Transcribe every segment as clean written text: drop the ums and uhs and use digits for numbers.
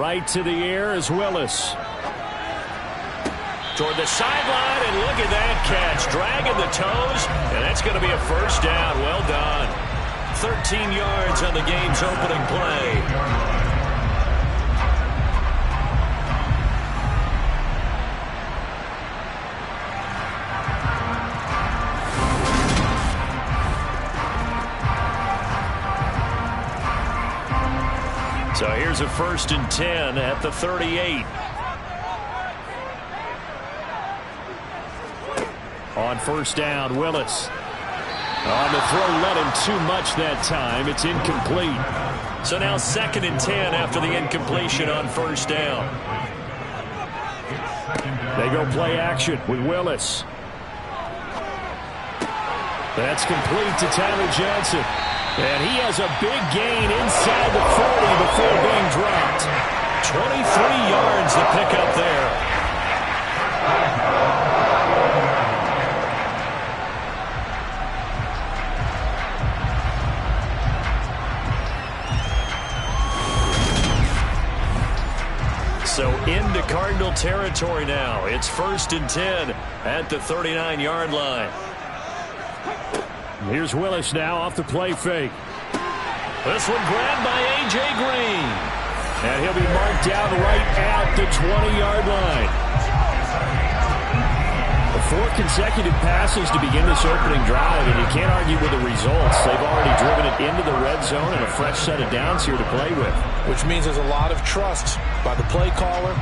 Right to the air is Willis. Toward the sideline, and look at that catch. Dragging the toes, and that's going to be a first down. Well done. 13 yards on the game's opening play. So here's a 1st and 10 at the 38. On 1st down, Willis. On the throw, let him too much that time. It's incomplete. So now 2nd and 10 after the incompletion on 1st down. They go play action with Willis. That's complete to Tyler Johnson. And he has a big gain inside the 40 before being dropped. 23 yards to pick up there. So into Cardinal territory now. It's 1st and 10 at the 39-yard line. Here's Willis now off the play fake. This one grabbed by A.J. Green. And he'll be marked down right at the 20-yard line. 4 consecutive passes to begin this opening drive, and you can't argue with the results. They've already driven it into the red zone and a fresh set of downs here to play with. Which means there's a lot of trust by the play caller,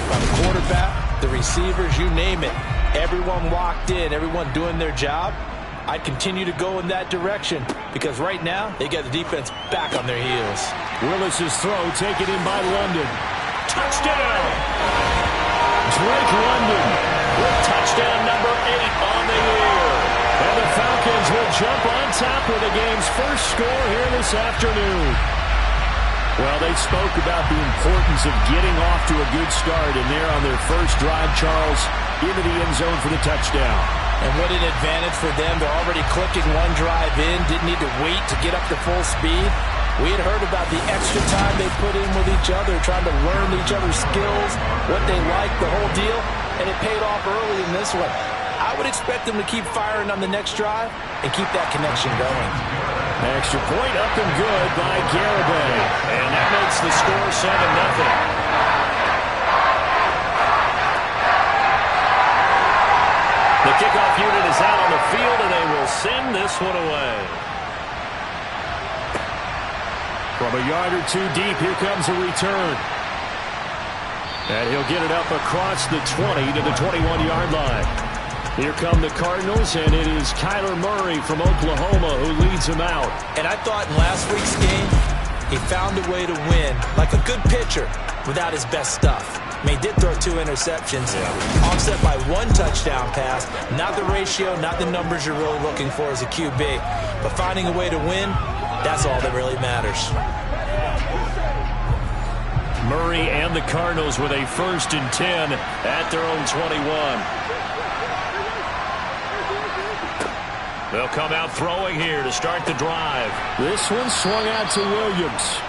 by the quarterback, the receivers, you name it. Everyone locked in, everyone doing their job. I'd continue to go in that direction because right now they get the defense back on their heels. Willis's throw taken in by London. Touchdown! Drake London with touchdown number 8 on the year. And the Falcons will jump on top with the game's first score here this afternoon. Well, they spoke about the importance of getting off to a good start, and they're on their first drive, Charles, into the end zone for the touchdown. And what an advantage for them. They're already clicking one drive in, didn't need to wait to get up to full speed. We had heard about the extra time they put in with each other, trying to learn each other's skills, what they like, the whole deal, and it paid off early in this one. I would expect them to keep firing on the next drive and keep that connection going. Extra point up and good by Garibay. And that makes the score 7-0. The kickoff unit is out on the field, and they will send this one away. From a yard or two deep, here comes a return. And he'll get it up across the 20 to the 21-yard line. Here come the Cardinals, and it is Kyler Murray from Oklahoma who leads him out. And I thought in last week's game, he found a way to win, like a good pitcher, without his best stuff. I mean, he did throw 2 interceptions, offset by 1 touchdown pass. Not the ratio, not the numbers you're really looking for as a QB. But finding a way to win, that's all that really matters. Murray and the Cardinals with a 1st and 10 at their own 21. They'll come out throwing here to start the drive. This one swung out to Williams.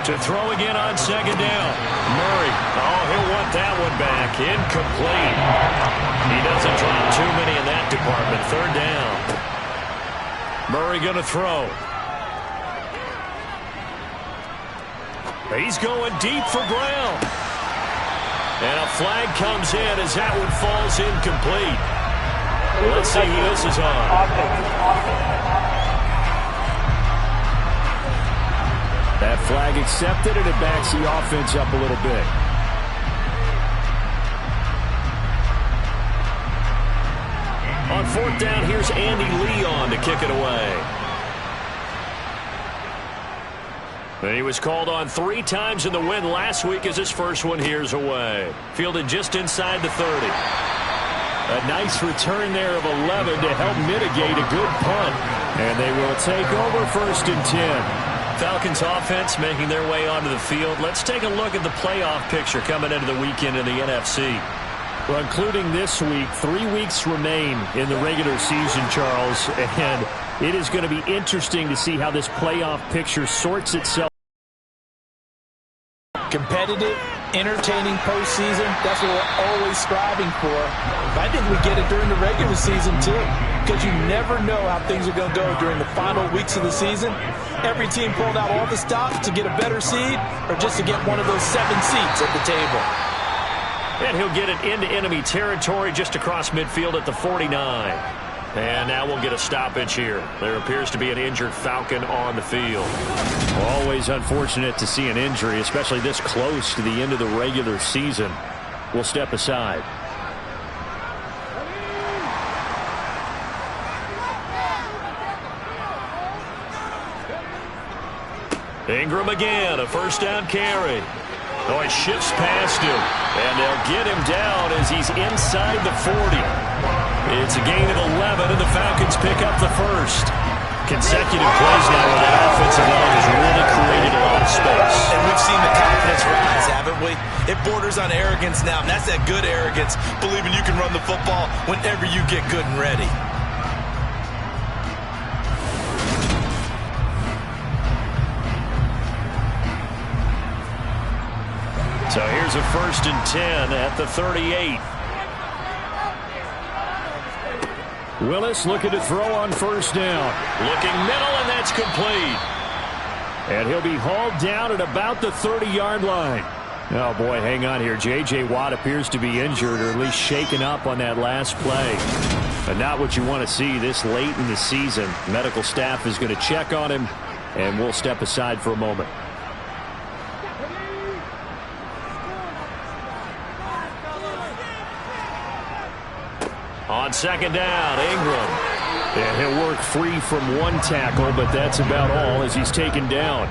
To throw again on 2nd down. Murray. Oh, he'll want that one back. Incomplete. He doesn't drop too many in that department. 3rd down. Murray going to throw. He's going deep for Brown. And a flag comes in as that one falls incomplete. Let's see who this is on. That flag accepted, and it backs the offense up a little bit. On 4th down, here's Andy Leon to kick it away. He was called on 3 times in the win last week as his first one here's away. Fielded just inside the 30. A nice return there of 11 to help mitigate a good punt. And they will take over 1st and 10. Falcons offense making their way onto the field. Let's take a look at the playoff picture coming into the weekend in the NFC. Well, including this week, 3 weeks remain in the regular season, Charles, and it is going to be interesting to see how this playoff picture sorts itself. Competitive, entertaining postseason, that's what we're always striving for. I think we get it during the regular season, too, because you never know how things are going to go during the final weeks of the season. Every team pulled out all the stops to get a better seed or just to get one of those 7 seats at the table. And he'll get it into enemy territory just across midfield at the 49. And now we'll get a stoppage here. There appears to be an injured Falcon on the field. Always unfortunate to see an injury, especially this close to the end of the regular season. We'll step aside. Ingram again, a first down carry. Oh, he shifts past him, and they'll get him down as he's inside the 40. It's a gain of 11, and the Falcons pick up the first. Consecutive plays now where that offensive line has really created a lot of space. And we've seen the confidence rise, haven't we? It borders on arrogance now, and that's that good arrogance, believing you can run the football whenever you get good and ready. So here's a 1st and 10 at the 38. Willis looking to throw on first down. Looking middle, and that's complete. And he'll be hauled down at about the 30-yard line. Oh, boy, hang on here. J.J. Watt appears to be injured or at least shaken up on that last play. But not what you want to see this late in the season. Medical staff is going to check on him, and we'll step aside for a moment. On 2nd down, Ingram. And he'll work free from one tackle, but that's about all as he's taken down.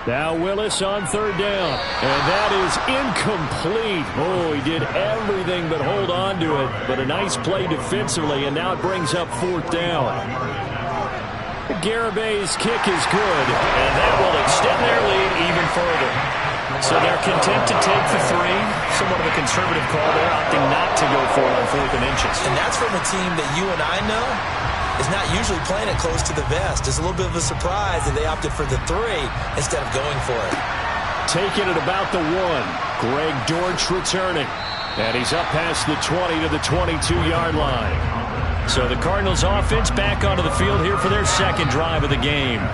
Now Willis on 3rd down. And that is incomplete. Oh, he did everything but hold on to it. But a nice play defensively, and now it brings up 4th down. Garabay's kick is good. And that will extend their lead even further. So they're content to take the 3. Somewhat of a conservative call. They're opting not to go for it on 4th and inches. And that's from a team that you and I know is not usually playing it close to the vest. It's a little bit of a surprise that they opted for the 3 instead of going for it. Taking it about the 1. Greg Dortch returning. And he's up past the 20 to the 22-yard line. So the Cardinals offense back onto the field here for their 2nd drive of the game.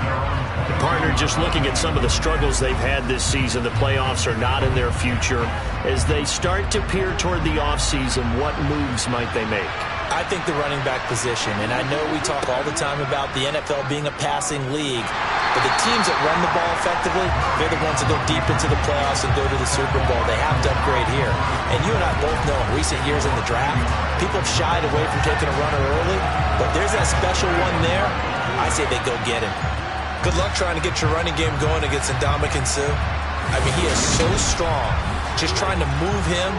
Partner, just looking at some of the struggles they've had this season, the playoffs are not in their future. As they start to peer toward the offseason, what moves might they make? I think the running back position, and I know we talk all the time about the NFL being a passing league, but the teams that run the ball effectively, they're the ones that go deep into the playoffs and go to the Super Bowl. They have to upgrade here. And you and I both know in recent years in the draft, people have shied away from taking a runner early, but there's that special one there. I say they go get him. Good luck trying to get your running game going against Ndamukong Suh. I mean, he is so strong. Just trying to move him,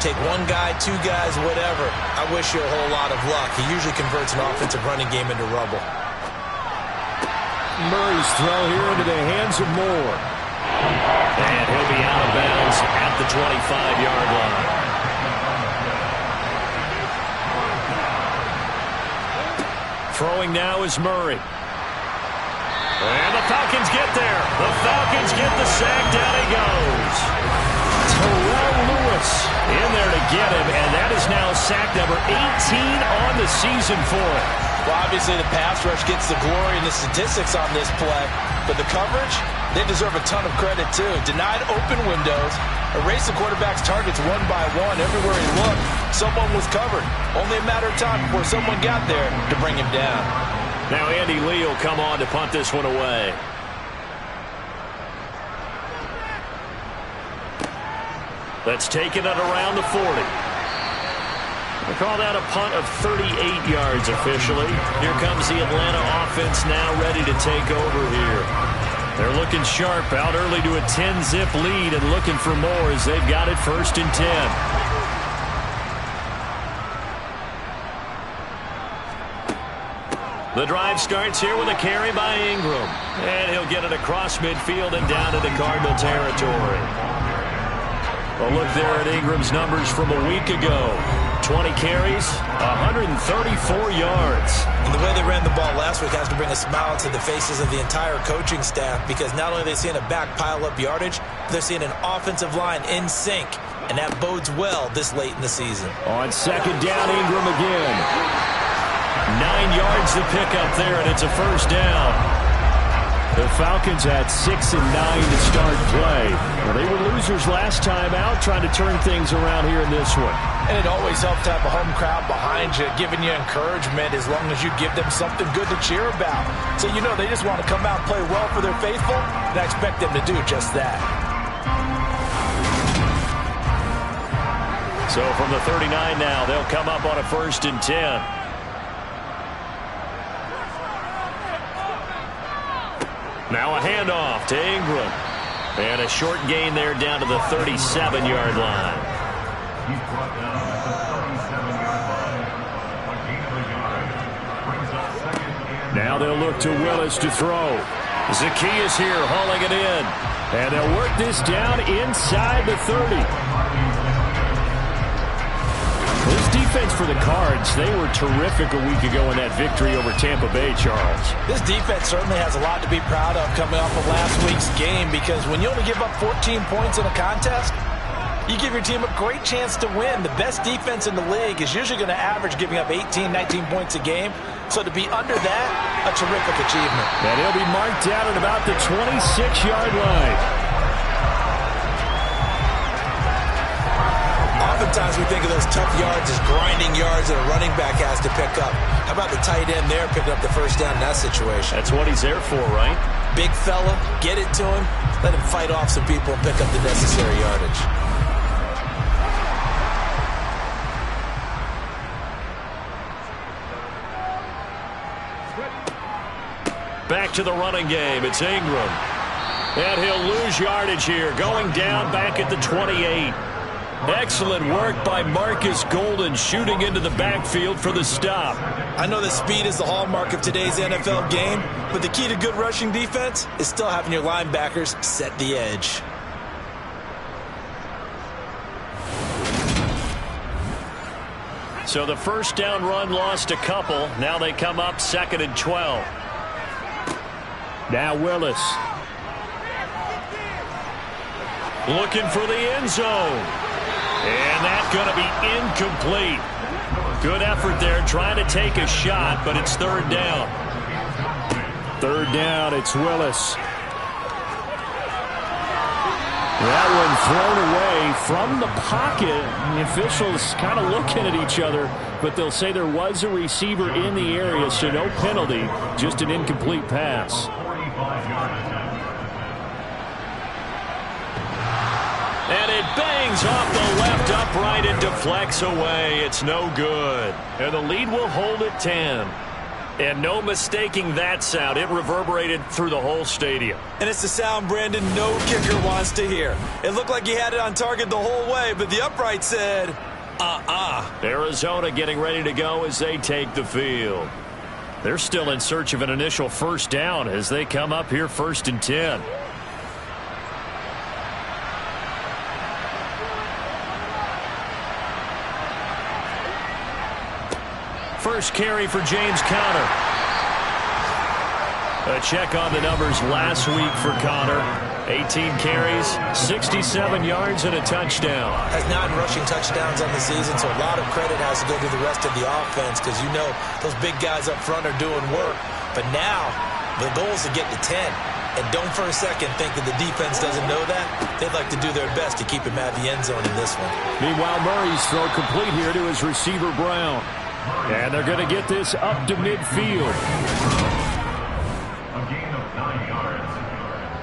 take one guy, 2 guys, whatever. I wish you a whole lot of luck. He usually converts an offensive running game into rubble. Murray's throw here into the hands of Moore. And he'll be out of bounds at the 25-yard line. Throwing now is Murray. And the Falcons get there. The Falcons get the sack. Down he goes. Terrell Lewis in there to get him, and that is now sack number 18 on the season for him. Well, obviously the pass rush gets the glory and the statistics on this play, but the coverage, they deserve a ton of credit too. Denied open windows, erased the quarterback's targets one by one. Everywhere he looked, someone was covered. Only a matter of time before someone got there to bring him down. Now Andy Lee will come on to punt this one away. That's taken at around the 40. They call that a punt of 38 yards officially. Here comes the Atlanta offense now ready to take over here. They're looking sharp, out early to a 10-zip lead and looking for more as they've got it 1st and 10. The drive starts here with a carry by Ingram. And he'll get it across midfield and down into Cardinal territory. A look there at Ingram's numbers from a week ago. 20 carries, 134 yards. And the way they ran the ball last week has to bring a smile to the faces of the entire coaching staff, because not only are they seeing a back pile up yardage, they're seeing an offensive line in sync. And that bodes well this late in the season. On second down, Ingram again. 9 yards to pick up there, and it's a first down. The Falcons had 6 and 9 to start play. Well, they were losers last time out, trying to turn things around here in this one. And it always helps to have a home crowd behind you, giving you encouragement as long as you give them something good to cheer about. So you know they just want to come out and play well for their faithful, and I expect them to do just that. So from the 39 now, they'll come up on a 1st and 10. Now a handoff to Ingram. And a short gain there down to the 37-yard line. Now they'll look to Willis to throw. Zacchaeus here hauling it in. And they'll work this down inside the 30. This defense for the Cards, they were terrific a week ago in that victory over Tampa Bay, Charles. This defense certainly has a lot to be proud of coming off of last week's game, because when you only give up 14 points in a contest, you give your team a great chance to win. The best defense in the league is usually going to average giving up 18, 19 points a game. So to be under that, a terrific achievement. And he'll be marked down at about the 26-yard line. Oftentimes we think of those tough yards as grinding yards that a running back has to pick up. How about the tight end there picking up the first down in that situation? That's what he's there for, right? Big fella, get it to him, let him fight off some people and pick up the necessary yardage. Back to the running game. It's Ingram. And he'll lose yardage here, going down back at the 28. Excellent work by Marcus Golden, shooting into the backfield for the stop. I know that speed is the hallmark of today's NFL game, but the key to good rushing defense is still having your linebackers set the edge. So the first down run lost a couple. Now they come up 2nd and 12. Now Willis. Looking for the end zone. And that's going to be incomplete. Good effort there trying to take a shot, but it's 3rd down. 3rd down, it's Willis. That one thrown away from the pocket. The officials kind of looking at each other, but they'll say there was a receiver in the area, so no penalty, just an incomplete pass. And it bangs off the left upright and deflects away. It's no good. And the lead will hold at 10. And no mistaking that sound. It reverberated through the whole stadium. And it's the sound Brandon no kicker wants to hear. It looked like he had it on target the whole way, but the upright said, Arizona getting ready to go as they take the field. They're still in search of an initial first down as they come up here 1st and 10. First carry for James Conner. A check on the numbers last week for Conner. 18 carries, 67 yards, and a touchdown. Has 9 rushing touchdowns on the season, so a lot of credit has to go to the rest of the offense, because you know those big guys up front are doing work. But now the goal is to get to 10. And don't for a second think that the defense doesn't know that. They'd like to do their best to keep him out of the end zone in this one. Meanwhile, Murray's throw complete here to his receiver, Brown. And they're going to get this up to midfield. A gain of 9 yards.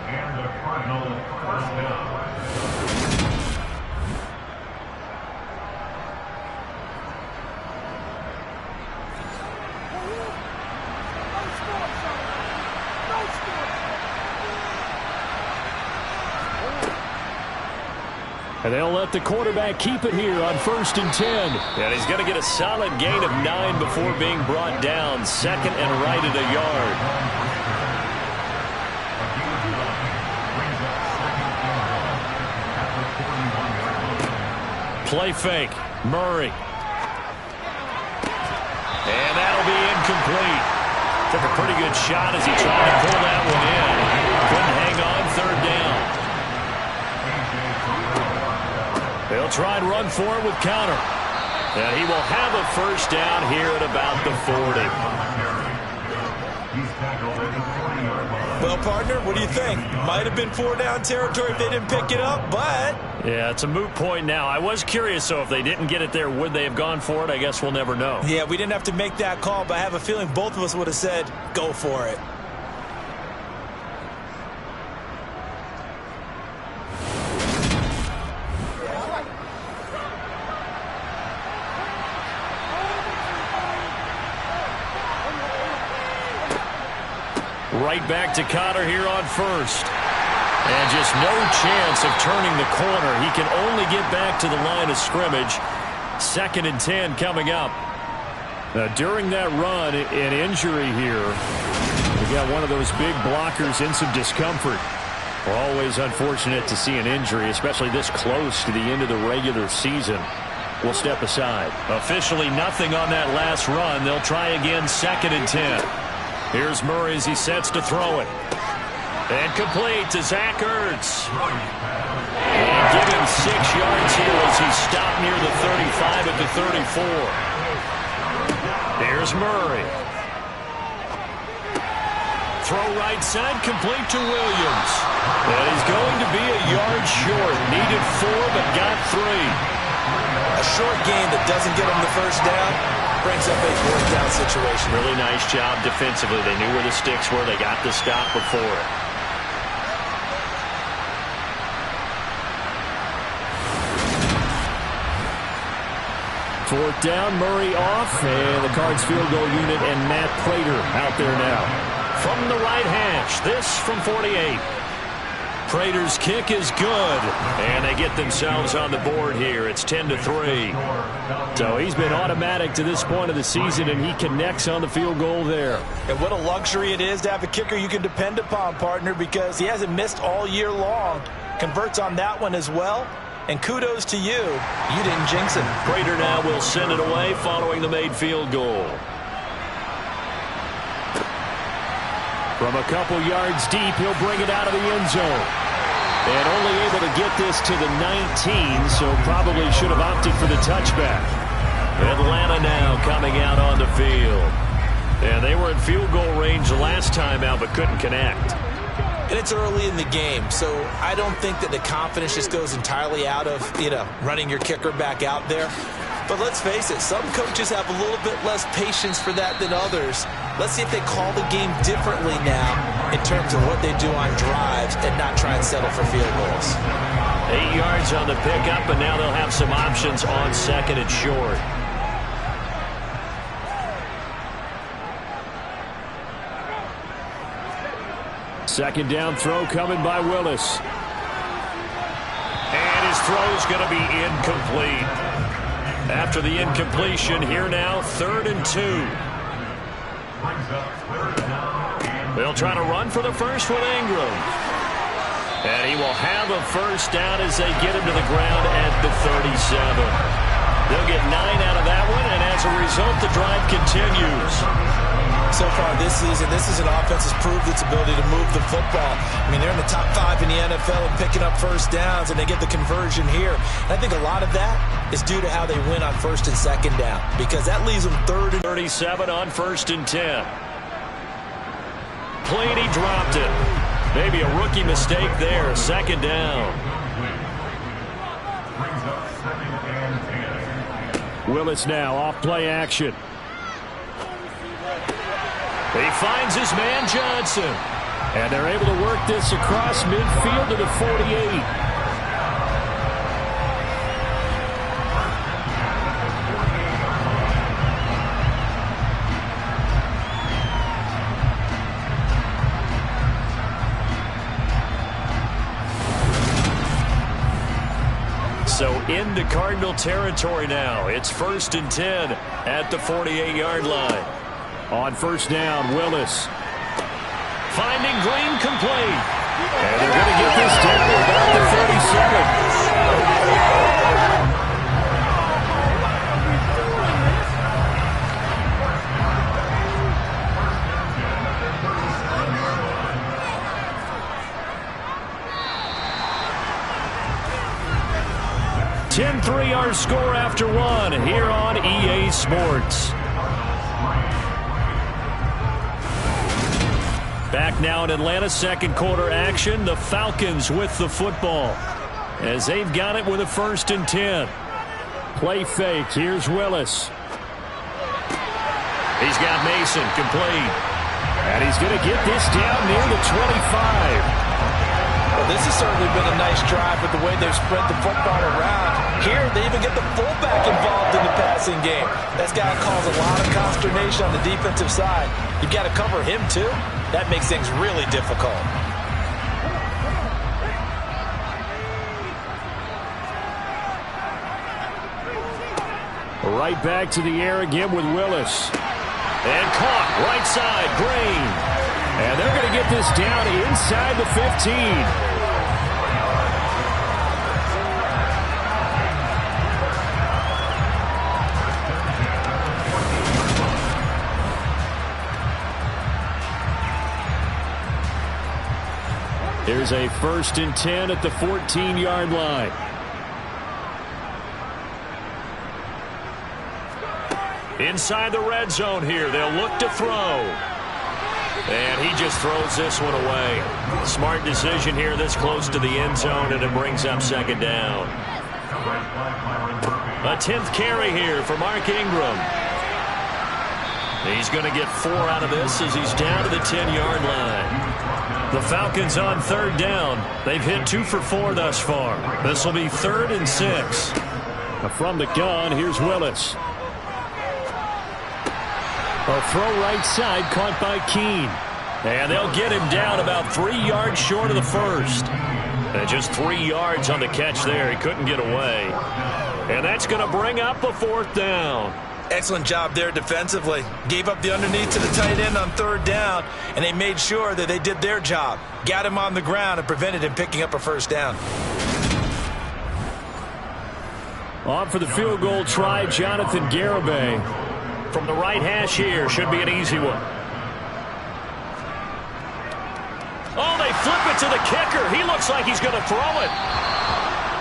And the Cardinal first down. And they'll let the quarterback keep it here on 1st and 10. And he's going to get a solid gain of 9 before being brought down. 2nd and right at a yard. Play fake. Murray. And that'll be incomplete. Took a pretty good shot as he tried to pull that one in. Couldn't hang on. 3rd down. They'll try and run for it with counter. And he will have a 1st down here at about the 40. Well, partner, what do you think? Might have been 4-down territory if they didn't pick it up, but... Yeah, it's a moot point now. I was curious, so if they didn't get it there, would they have gone for it? I guess we'll never know. Yeah, we didn't have to make that call, but I have a feeling both of us would have said, go for it. Right back to Connor here on 1st. And just no chance of turning the corner. He can only get back to the line of scrimmage. 2nd and 10 coming up. Now, during that run, an injury here. We got one of those big blockers in some discomfort. We're always unfortunate to see an injury, especially this close to the end of the regular season. We'll step aside. Officially nothing on that last run. They'll try again 2nd and 10. Here's Murray as he sets to throw it. And complete to Zach Ertz. And give him 6 yards here as he stopped near the 35 at the 34. Here's Murray. Throw right side, complete to Williams. And he's going to be a yard short. Needed 4, but got 3. A short gain that doesn't get him the 1st down brings up a 4th down situation. Really nice job defensively. They knew where the sticks were. They got the stop before it. Fourth down, Murray off, and the Cards field goal unit and Matt Prater out there now. From the right hash, this from 48. Prater's kick is good, and they get themselves on the board here. It's 10-3. So he's been automatic to this point of the season, and he connects on the field goal there. And what a luxury it is to have a kicker you can depend upon, partner, because he hasn't missed all year long. Converts on that one as well. And kudos to you. You didn't jinx him. Prater now will send it away following the made field goal. From a couple yards deep, he'll bring it out of the end zone. And only able to get this to the 19, so probably should have opted for the touchback. Atlanta now coming out on the field. And they were in field goal range last time out, but couldn't connect. And it's early in the game, so I don't think that the confidence just goes entirely out of, running your kicker back out there. But let's face it, some coaches have a little bit less patience for that than others. Let's see if they call the game differently now in terms of what they do on drives and not try and settle for field goals. 8 yards on the pickup, and now they'll have some options on 2nd and short. Second down throw coming by Willis. And his throw's going to be incomplete. After the incompletion, here now, 3rd and 2. They'll try to run for the first with Ingram. And he will have a 1st down as they get him to the ground at the 37. They'll get 9 out of that one, and as a result, the drive continues. So far this season, this is an offense that's proved its ability to move the football. I mean, they're in the top 5 in the NFL and picking up 1st downs, and they get the conversion here. And I think a lot of that is due to how they win on 1st and 2nd down, because that leaves them 3rd and 37 on 1st and 10. He dropped it. Maybe a rookie mistake there. 2nd down. Willis now off play action. He finds his man Johnson. And they're able to work this across midfield to the 48. into Cardinal territory now. It's 1st and 10 at the 48-yard line. On first down, Willis. Finding Green complete. And they're going to get this down to about the 37. 10-3 our score after one here on EA Sports. Back now in Atlanta, second quarter action. The Falcons with the football as they've got it with a 1st and 10. Play fake. Here's Willis. He's got Mason complete. And he's going to get this down near the 25. Well, this has certainly been a nice drive with the way they've spread the football around. Here, they even get the fullback involved in the passing game. That's got to cause a lot of consternation on the defensive side. You've got to cover him, too. That makes things really difficult. Right back to the air again with Willis. And caught right side, Green. And they're going to get this down inside the 15. Here's a 1st and 10 at the 14-yard line. Inside the red zone here. They'll look to throw. And he just throws this one away. Smart decision here this close to the end zone, and it brings up 2nd down. A 10th carry here for Mark Ingram. He's going to get 4 out of this as he's down to the 10-yard line. The Falcons on 3rd down. They've hit 2 for 4 thus far. This will be 3rd and 6. From the gun, here's Willis. A throw right side caught by Keene. And they'll get him down about 3 yards short of the first. And just 3 yards on the catch there. He couldn't get away. And that's going to bring up a 4th down. Excellent job there defensively. Gave up the underneath to the tight end on 3rd down, and they made sure that they did their job. Got him on the ground and prevented him picking up a 1st down. On for the field goal try, Jonathan Garibay. From the right hash here, should be an easy one. Oh, they flip it to the kicker. He looks like he's going to throw it.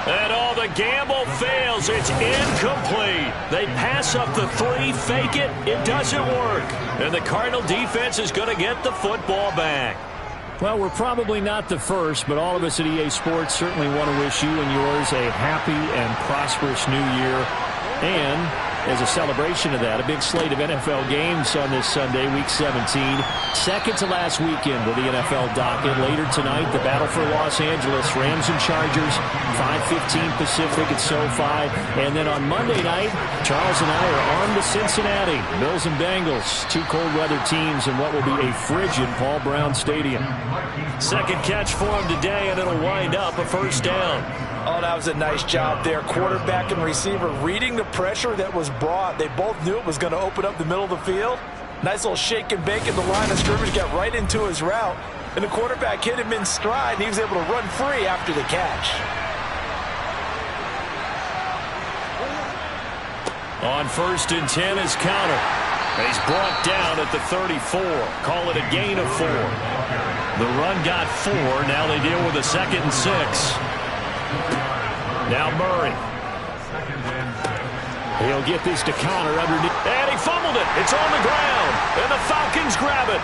And the gamble fails. It's incomplete. They pass up the 3, fake it. It doesn't work. And the Cardinal defense is going to get the football back. Well, we're probably not the first, but all of us at EA Sports certainly want to wish you and yours a happy and prosperous new year. And as a celebration of that, a big slate of NFL games on this Sunday, Week 17. Second to last weekend with the NFL docket. Later tonight, the battle for Los Angeles, Rams and Chargers, 5:15 Pacific at SoFi. And then on Monday night, Charles and I are on to Cincinnati. Bills and Bengals, 2 cold weather teams in what will be a frigid Paul Brown Stadium. Second catch for him today, and it'll wind up a 1st down. Oh, that was a nice job there. Quarterback and receiver reading the pressure that was brought. They both knew it was going to open up the middle of the field. Nice little shake and bake at the line of scrimmage, got right into his route. And the quarterback hit him in stride, and he was able to run free after the catch. On 1st and 10 is counter. He's brought down at the 34. Call it a gain of 4. The run got 4. Now they deal with a 2nd and 6. Now Murray. He'll get this to counter underneath. And he fumbled it. It's on the ground. And the Falcons grab it.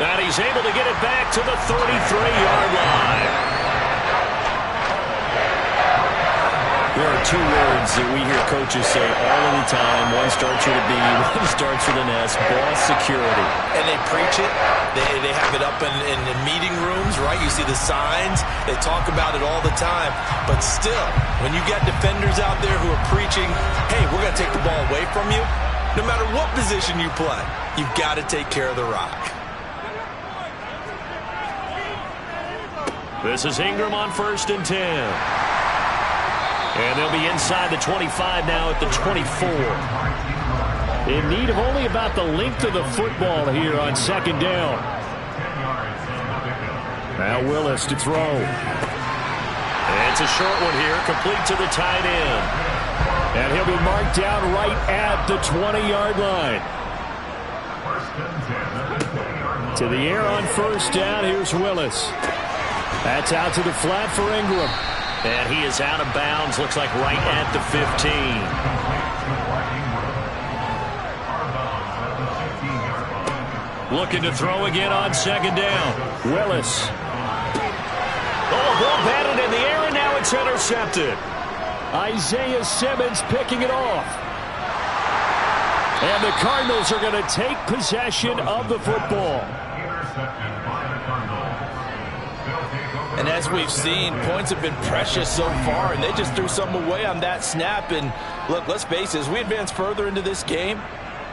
And he's able to get it back to the 33-yard line. There are 2 words that we hear coaches say all of the time. One starts with a B, one starts with an S. Ball security. And they preach it. They have it up in meeting rooms, right? You see the signs. They talk about it all the time. But still, when you got defenders out there who are preaching, hey, we're going to take the ball away from you, no matter what position you play, you've got to take care of the rock. This is Ingram on 1st and 10. And they'll be inside the 25 now at the 24. In need of only about the length of the football here on second down. Now Willis to throw. And it's a short one here, complete to the tight end. And he'll be marked down right at the 20-yard line. To the air on first down, here's Willis. That's out to the flat for Ingram. And he is out of bounds, looks like right at the 15. Looking to throw again on second down. Willis. Oh, ball batted in the air, and now it's intercepted. Isaiah Simmons picking it off. And the Cardinals are going to take possession of the football. And as we've seen, points have been precious so far, and they just threw some away on that snap. And look, let's face it, as we advance further into this game,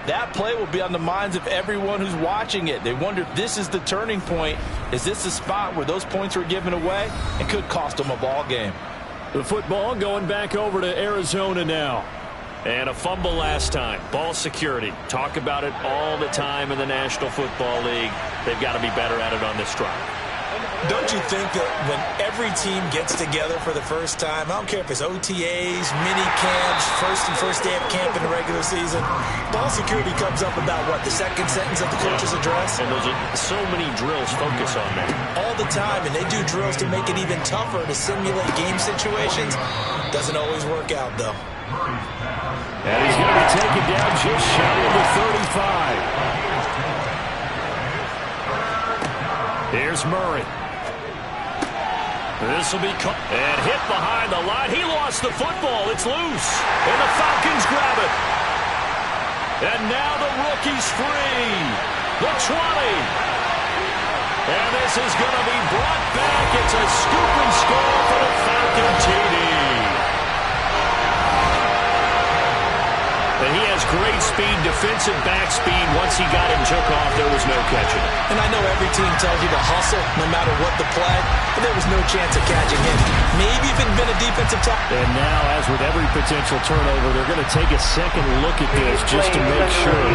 that play will be on the minds of everyone who's watching it. They wonder if this is the turning point. Is this the spot where those points were given away? It could cost them a ball game. The football going back over to Arizona now. And a fumble last time. Ball security. Talk about it all the time in the National Football League. They've got to be better at it on this drive. Don't you think that when every team gets together for the first time, I don't care if it's OTAs, mini camps, first day of camp in the regular season, ball security comes up about, what, the second sentence of the coach's address? And those are so many drills focus on that. All the time, and they do drills to make it even tougher to simulate game situations. Doesn't always work out, though. And he's going to be taken down just shy of the 35. Here's Murray. This will be caught and hit behind the line. He lost the football. It's loose. And the Falcons grab it. And now the rookie's free. The 20. And this is going to be brought back. It's a scoop and score for the Falcon TD. And he has great speed, defensive back speed. Once he got it and took off, there was no catching it. And I know every team tells you to hustle no matter what the play, but there was no chance of catching him. Maybe if it had been a defensive tackle. And now, as with every potential turnover, they're going to take a second look at this just to make sure.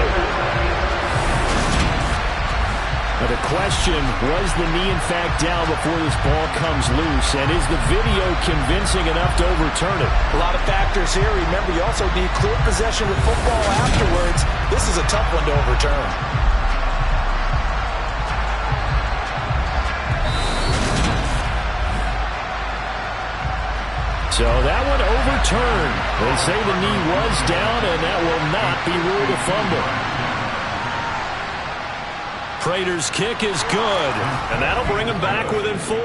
Now the question, was the knee in fact down before this ball comes loose? And is the video convincing enough to overturn it? A lot of factors here. Remember, you also need clear possession of football afterwards. This is a tough one to overturn. So that one overturned. They say the knee was down, and that will not be ruled a fumble. Prater's kick is good, and that'll bring him back within 4.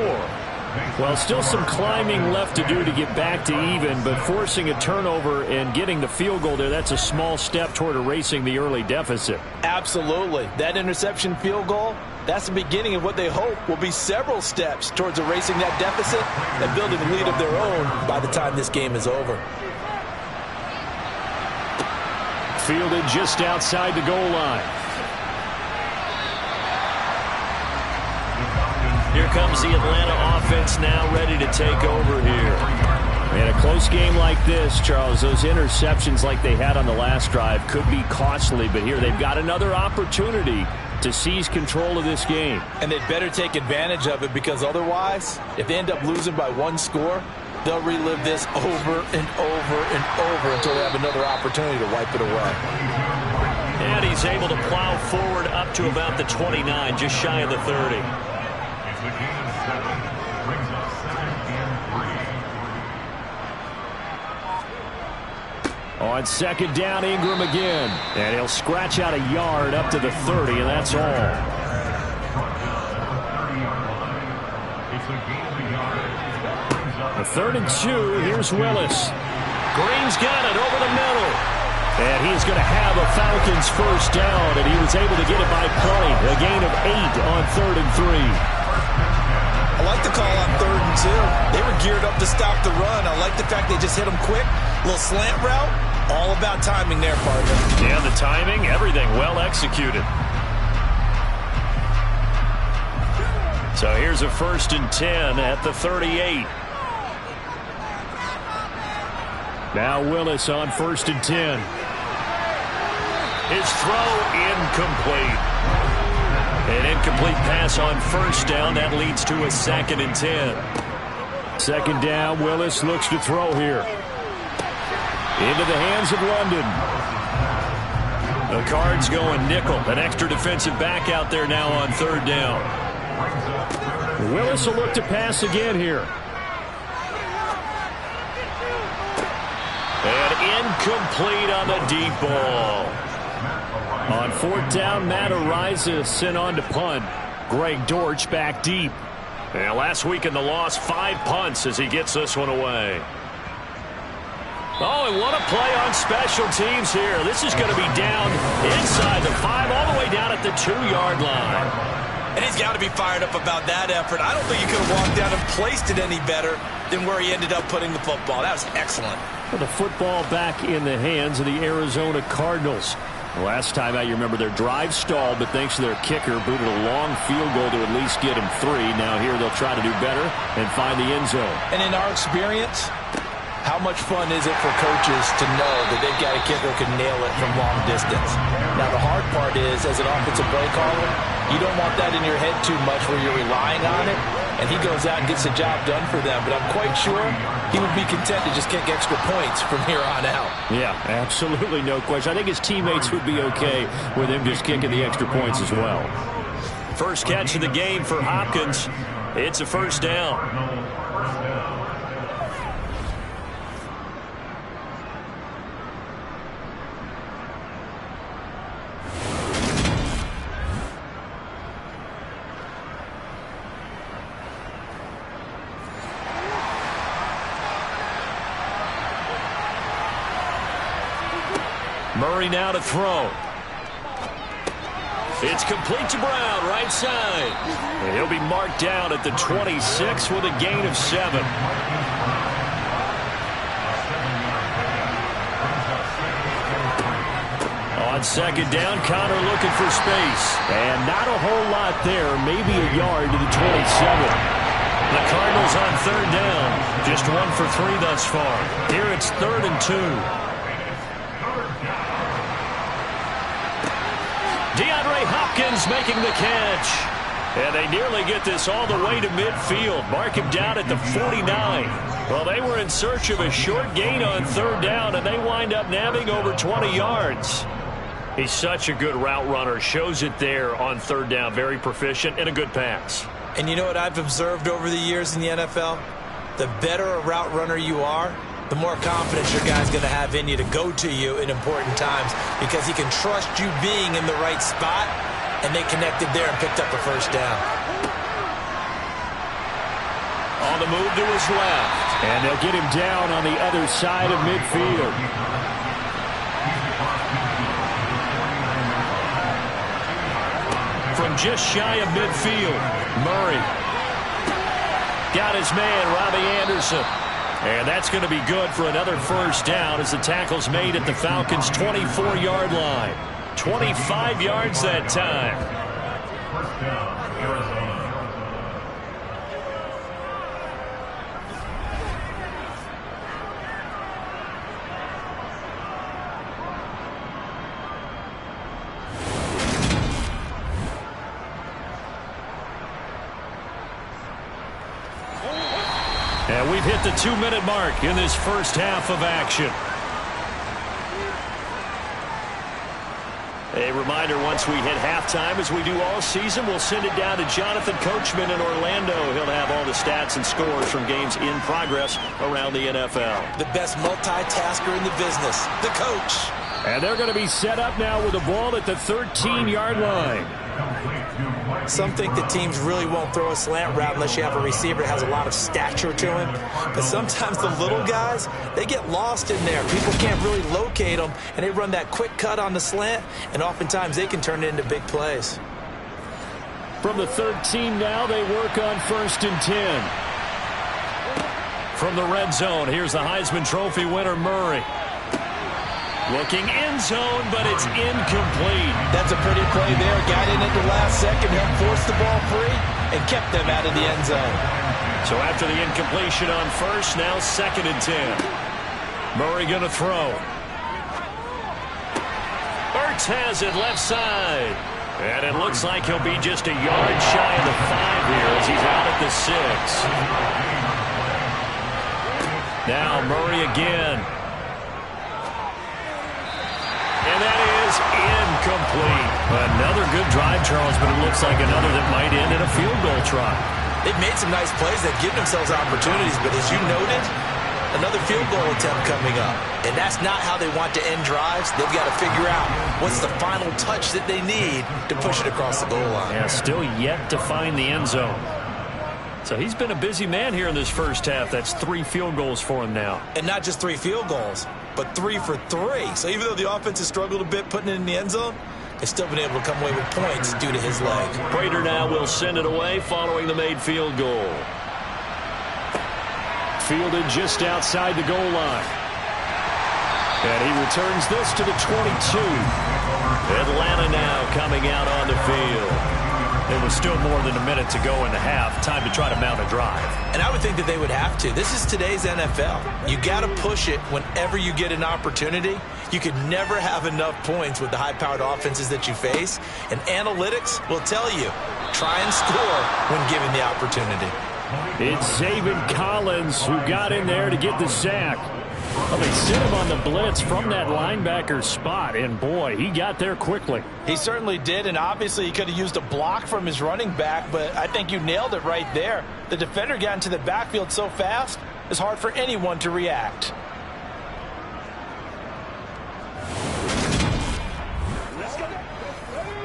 Well, still some climbing left to do to get back to even, but forcing a turnover and getting the field goal there, that's a small step toward erasing the early deficit. Absolutely. That interception field goal, that's the beginning of what they hope will be several steps towards erasing that deficit and building a lead of their own by the time this game is over. Fielded just outside the goal line. Here comes the Atlanta offense now ready to take over here. In a close game like this, Charles, those interceptions like they had on the last drive could be costly, but here they've got another opportunity to seize control of this game. And they'd better take advantage of it, because otherwise, if they end up losing by 1 score, they'll relive this over and over and over until they have another opportunity to wipe it away. And he's able to plow forward up to about the 29, just shy of the 30. On second down, Ingram again. And he'll scratch out a yard up to the 30, and that's all. The 3rd and 2, here's Willis. Green's got it over the middle. And he's going to have a Falcons first down, and he was able to get it by play. A gain of 8 on 3rd and 3. I like the call on 3rd and 2. They were geared up to stop the run. I like the fact they just hit them quick. Little slant route. All about timing there, partner. Yeah, the timing, everything well executed. So here's a 1st and 10 at the 38. Now Willis on 1st and 10. His throw incomplete. An incomplete pass on 1st down. That leads to a 2nd and 10. 2nd down. Willis looks to throw here. Into the hands of London. The Cards going nickel. An extra defensive back out there now on 3rd down. Willis will look to pass again here. And incomplete on the deep ball. On 4th down, Matt Ariza sent on to punt. Greg Dortch back deep. And last week in the loss, 5 punts as he gets this one away. Oh, and what a play on special teams here. This is going to be down inside the 5, all the way down at the 2-yard line. And he's got to be fired up about that effort. I don't think he could have walked down and placed it any better than where he ended up putting the football. That was excellent. Well, the football back in the hands of the Arizona Cardinals. Last time out, you remember their drive stalled, but thanks to their kicker, booted a long field goal to at least get him 3. Now here they'll try to do better and find the end zone. And in our experience, how much fun is it for coaches to know that they've got a kicker who can nail it from long distance? Now, the hard part is, as an offensive play caller, you don't want that in your head too much where you're relying on it, and he goes out and gets the job done for them. But I'm quite sure he would be content to just kick extra points from here on out. Yeah, absolutely no question. I think his teammates would be okay with him just kicking the extra points as well. First catch of the game for Hopkins. It's a 1st down. Murray now to throw. It's complete to Brown, right side. And he'll be marked down at the 26 with a gain of 7. On 2nd down, Connor looking for space. And not a whole lot there, maybe a yard to the 27. The Cardinals on 3rd down. Just 1 for 3 thus far. Here it's 3rd and 2. DeAndre Hopkins making the catch. And they nearly get this all the way to midfield. Mark him down at the 49. Well, they were in search of a short gain on 3rd down, and they wind up nabbing over 20 yards. He's such a good route runner. Shows it there on 3rd down. Very proficient and a good pass. And you know what I've observed over the years in the NFL? The better a route runner you are, the more confidence your guy's going to have in you to go to you in important times because he can trust you being in the right spot, and they connected there and picked up a 1st down. On the move to his left. And they'll get him down on the other side of midfield. From just shy of midfield, Murray. Got his man, Robbie Anderson. And that's going to be good for another 1st down as the tackle's made at the Falcons' 24-yard line. 25 yards that time. 1st down, Arizona. And we've hit the 2-minute mark in this first half of action. A reminder, once we hit halftime, as we do all season, we'll send it down to Jonathan Coachman in Orlando. He'll have all the stats and scores from games in progress around the NFL. The best multitasker in the business, the coach. And they're going to be set up now with the ball at the 13-yard line. Some think the teams really won't throw a slant route unless you have a receiver that has a lot of stature to him. But sometimes the little guys, they get lost in there. People can't really locate them, and they run that quick cut on the slant, and oftentimes they can turn it into big plays. From the 13 now, they work on 1st and 10. From the red zone, here's the Heisman Trophy winner, Murray. Looking end zone, but it's incomplete. That's a pretty play there. Got in at the last second, helped force the ball free, and kept them out of the end zone. So after the incompletion on 1st, now 2nd and 10. Murray going to throw. Ertz has it left side. And it looks like he'll be just a yard shy of the 5 here as he's out at the 6. Now Murray again. And that is incomplete. Another good drive, Charles, but it looks like another that might end in a field goal try. They've made some nice plays. They've given themselves opportunities, but as you noted, another field goal attempt coming up. And that's not how they want to end drives. They've got to figure out what's the final touch that they need to push it across the goal line. Yeah, still yet to find the end zone. So he's been a busy man here in this first half. That's 3 field goals for him now. And not just 3 field goals, but 3 for 3. So even though the offense has struggled a bit putting it in the end zone, they've still been able to come away with points due to his leg. Prater now will send it away following the made field goal. Fielded just outside the goal line. And he returns this to the 22. Atlanta now coming out on the field. There was still more than a minute to go in the half. Time to try to mount a drive. And I would think that they would have to. This is today's NFL. You got to push it whenever you get an opportunity. You could never have enough points with the high-powered offenses that you face. And analytics will tell you, try and score when given the opportunity. It's Zaven Collins who got in there to get the sack. Well, they sent him on the blitz from that linebacker spot, and boy, he got there quickly. He certainly did, and obviously he could have used a block from his running back, but I think you nailed it right there. The defender got into the backfield so fast, it's hard for anyone to react.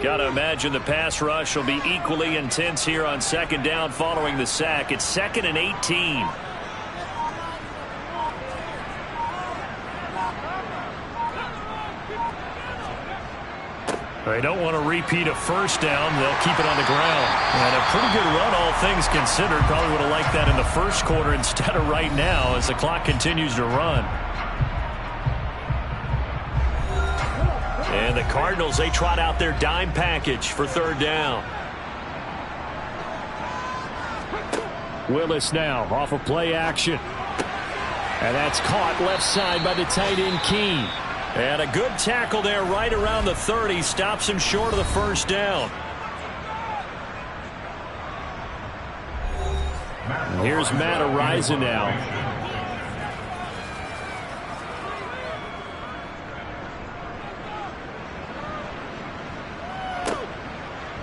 Got to imagine the pass rush will be equally intense here on second down following the sack. It's 2nd and 18. They don't want to repeat a first down. They'll keep it on the ground. And a pretty good run, all things considered. Probably would have liked that in the first quarter instead of right now as the clock continues to run. And the Cardinals, they trot out their dime package for 3rd down. Willis now off of play action. And that's caught left side by the tight end Keene. And a good tackle there right around the 30. Stops him short of the first down. And here's Matt Ariza now.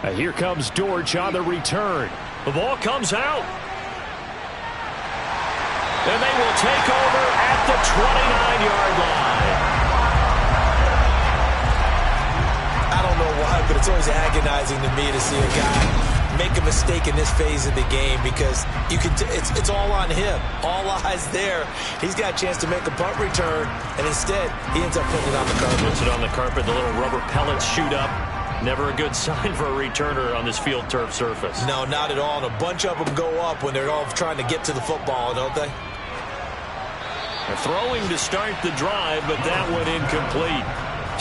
And here comes Dortch on the return. The ball comes out. And they will take over at the 29-yard line. I don't know why, but it's always agonizing to me to see a guy make a mistake in this phase of the game because you can. It's all on him. All eyes there. He's got a chance to make a punt return, and instead he ends up putting it on the carpet. Puts it on the carpet. The little rubber pellets shoot up. Never a good sign for a returner on this field turf surface. No, not at all. And a bunch of them go up when they're all trying to get to the football, don't they? They're throwing to start the drive, but that one incomplete.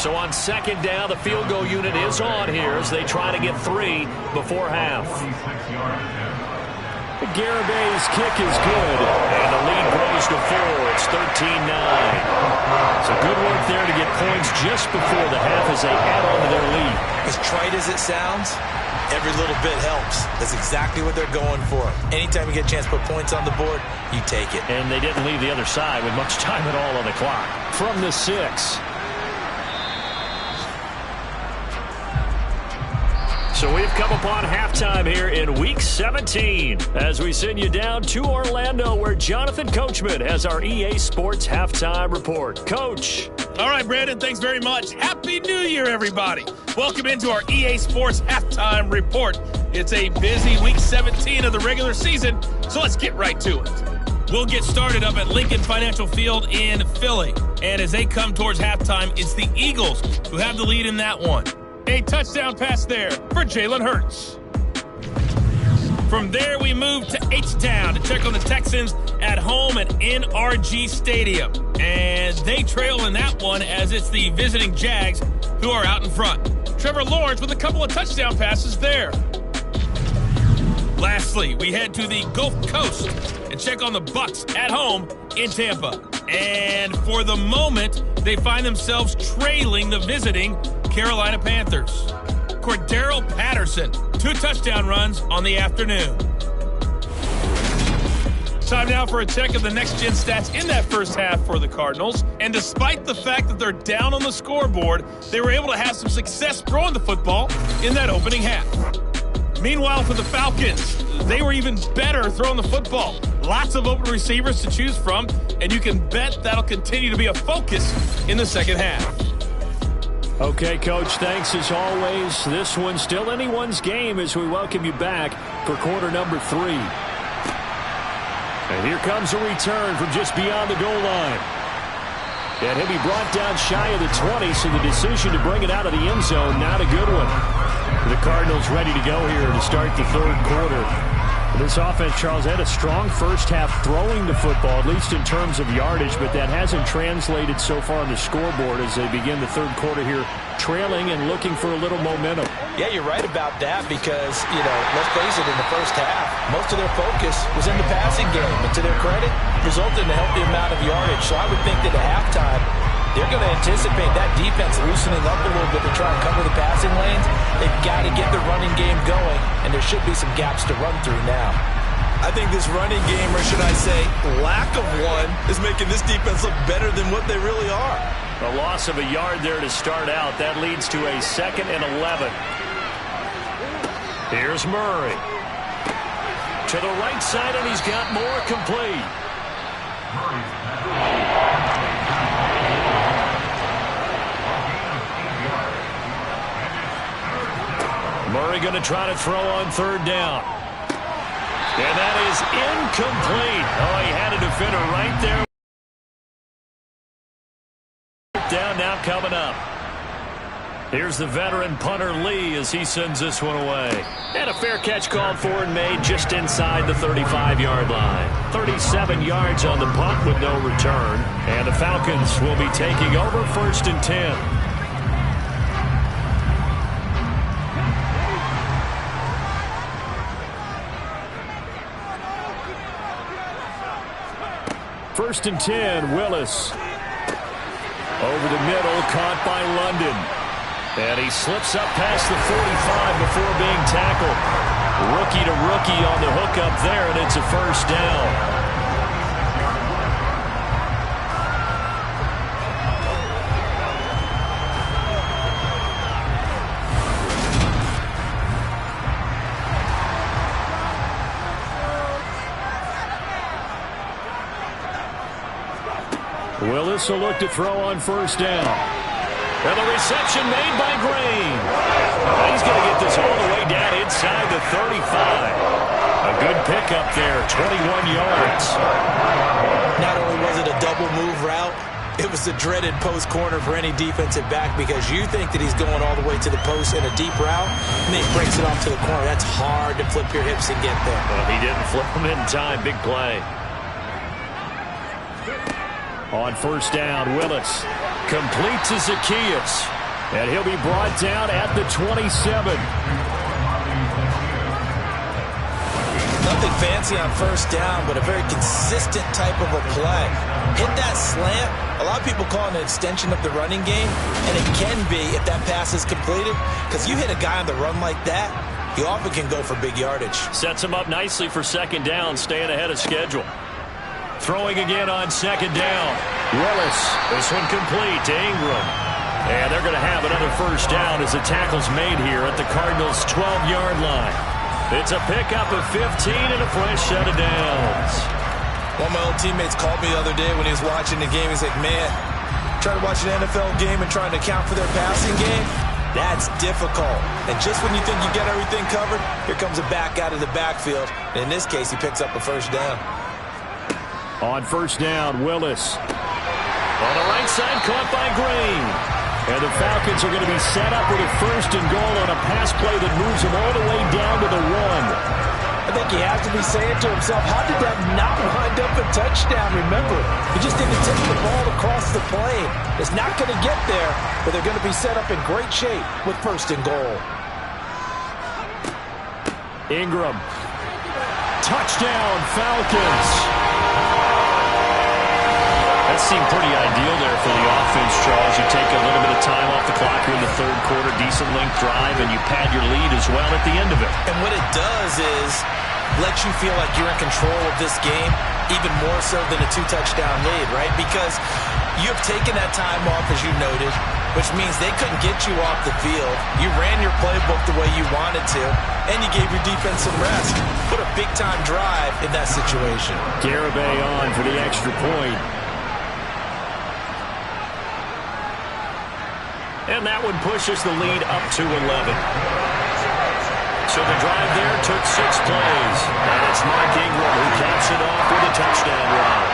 So on second down, the field goal unit is on here as they try to get 3 before half. Garabay's kick is good, and the lead grows to 4. It's 13-9. So good work there to get points just before the half as they add on to their lead. As trite as it sounds, every little bit helps. That's exactly what they're going for. Anytime you get a chance to put points on the board, you take it. And they didn't leave the other side with much time at all on the clock. From the 6. So we've come upon halftime here in Week 17 as we send you down to Orlando where Jonathan Coachman has our EA Sports Halftime Report. Coach. All right, Brandon, thanks very much. Happy New Year, everybody. Welcome into our EA Sports Halftime Report. It's a busy Week 17 of the regular season, so let's get right to it. We'll get started up at Lincoln Financial Field in Philly. And as they come towards halftime, it's the Eagles who have the lead in that one. A touchdown pass there for Jalen Hurts. From there, we move to H-Town to check on the Texans at home at NRG Stadium. And they trail in that one as it's the visiting Jags who are out in front. Trevor Lawrence with a couple of touchdown passes there. Lastly, we head to the Gulf Coast and check on the Bucs at home in Tampa. And for the moment, they find themselves trailing the visiting Carolina Panthers. Cordero Patterson, 2 touchdown runs on the afternoon. Time now for a check of the next-gen stats in that first half for the Cardinals. And despite the fact that they're down on the scoreboard, they were able to have some success throwing the football in that opening half. Meanwhile, for the Falcons, they were even better throwing the football. Lots of open receivers to choose from, and you can bet that'll continue to be a focus in the second half. Okay, Coach, thanks as always. This one's still anyone's game as we welcome you back for quarter number 3. And here comes a return from just beyond the goal line. And he'll be brought down shy of the 20, so the decision to bring it out of the end zone, not a good one. The Cardinals ready to go here to start the third quarter. This offense, Charles, had a strong first half throwing the football, at least in terms of yardage, but that hasn't translated so far on the scoreboard as they begin the third quarter here, trailing and looking for a little momentum. Yeah, you're right about that because, let's face it, in the first half, most of their focus was in the passing game. And to their credit, resulted in a healthy amount of yardage. So I would think that at halftime, they're going to anticipate that defense loosening up a little bit to try and cover the passing lanes. They've got to get the running game going, and there should be some gaps to run through now. I think this running game, or should I say lack of one, is making this defense look better than what they really are. A loss of a yard there to start out. That leads to a 2nd and 11. Here's Murray. To the right side, and he's got more complete. Murray going to try to throw on 3rd down. And that is incomplete. Oh, he had a defender right there. Down now coming up. Here's the veteran punter Lee as he sends this one away. And a fair catch called for and made just inside the 35-yard line. 37 yards on the punt with no return. And the Falcons will be taking over 1st and 10. First and 10, Willis. Over the middle, caught by London. And he slips up past the 45 before being tackled. Rookie to rookie on the hook up there, and it's a 1st down. Willis will look to throw on 1st down. And the reception made by Green. He's going to get this all the way down inside the 35. A good pickup there, 21 yards. Not only was it a double move route, it was the dreaded post corner for any defensive back because you think that he's going all the way to the post in a deep route, and then he breaks it off to the corner. That's hard to flip your hips and get there. Well, he didn't flip them in time. Big play. On 1st down, Willis completes to Zacchaeus, and he'll be brought down at the 27. Nothing fancy on 1st down, but a very consistent type of a play. Hit that slant. A lot of people call it an extension of the running game, and it can be if that pass is completed, because you hit a guy on the run like that, he often can go for big yardage. Sets him up nicely for 2nd down, staying ahead of schedule. Throwing again on 2nd down. Willis, this one complete to Ingram. And they're going to have another 1st down as the tackle's made here at the Cardinals' 12-yard line. It's a pickup of 15 and a fresh set of downs. One of my old teammates called me the other day when he was watching the game. He's like, man, trying to watch an NFL game and trying to account for their passing game, that's difficult. And just when you think you get everything covered, here comes a back out of the backfield. And in this case, he picks up a 1st down. On 1st down, Willis. On the right side, caught by Green. And the Falcons are going to be set up with a 1st and goal on a pass play that moves them all the way down to the 1. I think he has to be saying to himself, how did that not wind up a touchdown? Remember, he just didn't take the ball across the plane. It's not going to get there, but they're going to be set up in great shape with 1st and goal. Ingram. Touchdown, Falcons. That seemed pretty ideal there for the offense, Charles. You take a little bit of time off the clock here in the third quarter, decent length drive, and you pad your lead as well at the end of it. And what it does is let you feel like you're in control of this game, even more so than a 2-touchdown lead, right? Because you have taken that time off, as you noted, which means they couldn't get you off the field. You ran your playbook the way you wanted to, and you gave your defense some rest. Put a big-time drive in that situation. Garibay on for the extra point. And that one pushes the lead up to 11. So the drive there took 6 plays. And it's Mark Ingram who caps it off with a touchdown run.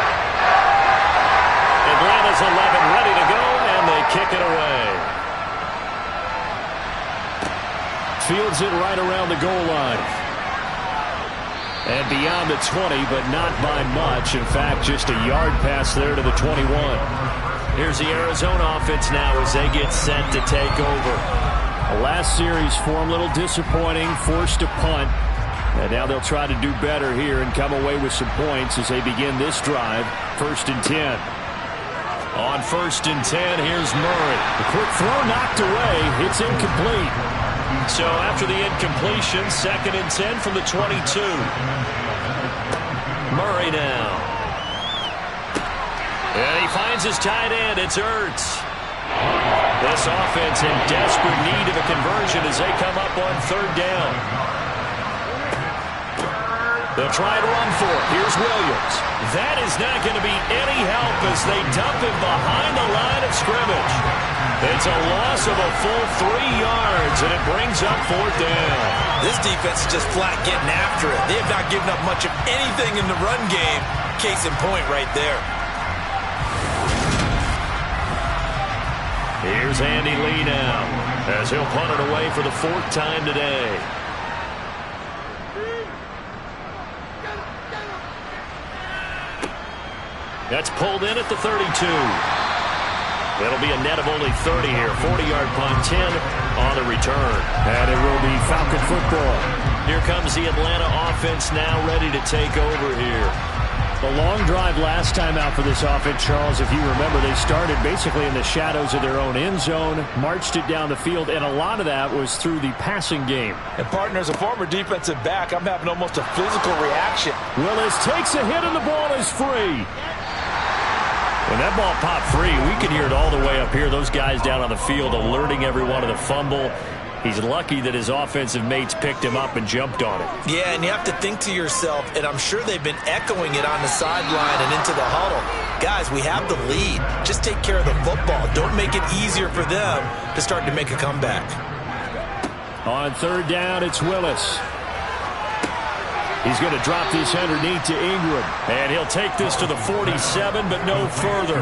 Atlanta's 11 ready to go, and they kick it away. Fields it right around the goal line. And beyond the 20, but not by much. In fact, just a yard pass there to the 21. Here's the Arizona offense now as they get set to take over. Last series for them, a little disappointing, forced to punt. And now they'll try to do better here and come away with some points as they begin this drive. 1st and 10. On 1st and 10, here's Murray. The quick throw knocked away. It's incomplete. So after the incompletion, 2nd and 10 from the 22. Murray now. And he finds his tight end. It's Ertz. This offense in desperate need of a conversion as they come up on 3rd down. They'll try to run for it. Here's Williams. That is not going to be any help as they dump him behind the line of scrimmage. It's a loss of a full 3 yards, and it brings up 4th down. This defense is just flat getting after it. They have not given up much of anything in the run game. Case in point right there. Here's Andy Lee now as he'll punt it away for the 4th time today. That's pulled in at the 32. That'll be a net of only 30 here. 40-yard punt, 10 on the return. And it will be Falcon football. Here comes the Atlanta offense now ready to take over here. The long drive last time out for this offense, Charles, if you remember, they started basically in the shadows of their own end zone, marched it down the field, and a lot of that was through the passing game. And, partner, as a former defensive back, I'm having almost a physical reaction. Willis takes a hit, and the ball is free. When that ball popped free, we could hear it all the way up here. Those guys down on the field alerting everyone of the fumble. He's lucky that his offensive mates picked him up and jumped on it. Yeah, and you have to think to yourself, and I'm sure they've been echoing it on the sideline and into the huddle. Guys, we have the lead. Just take care of the football. Don't make it easier for them to start to make a comeback. On 3rd down, it's Willis. He's going to drop this underneath to Ingram. And he'll take this to the 47, but no further,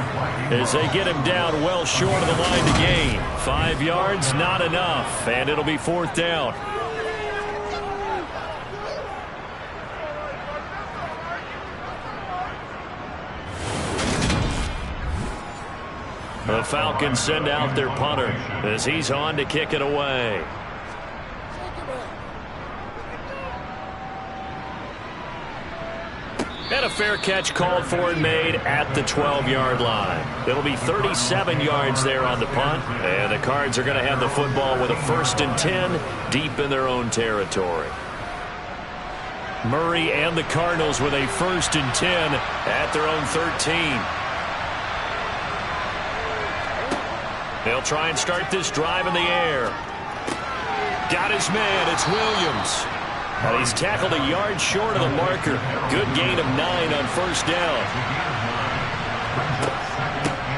as they get him down well short of the line to gain. 5 yards, not enough, and it'll be 4th down. The Falcons send out their punter as he's on to kick it away. And a fair catch called for and made at the 12-yard line. It'll be 37 yards there on the punt. And the Cards are going to have the football with a 1st and 10 deep in their own territory. Murray and the Cardinals with a 1st and 10 at their own 13. They'll try and start this drive in the air. Got his man. It's Williams. And he's tackled a yard short of the marker. Good gain of 9 on 1st down.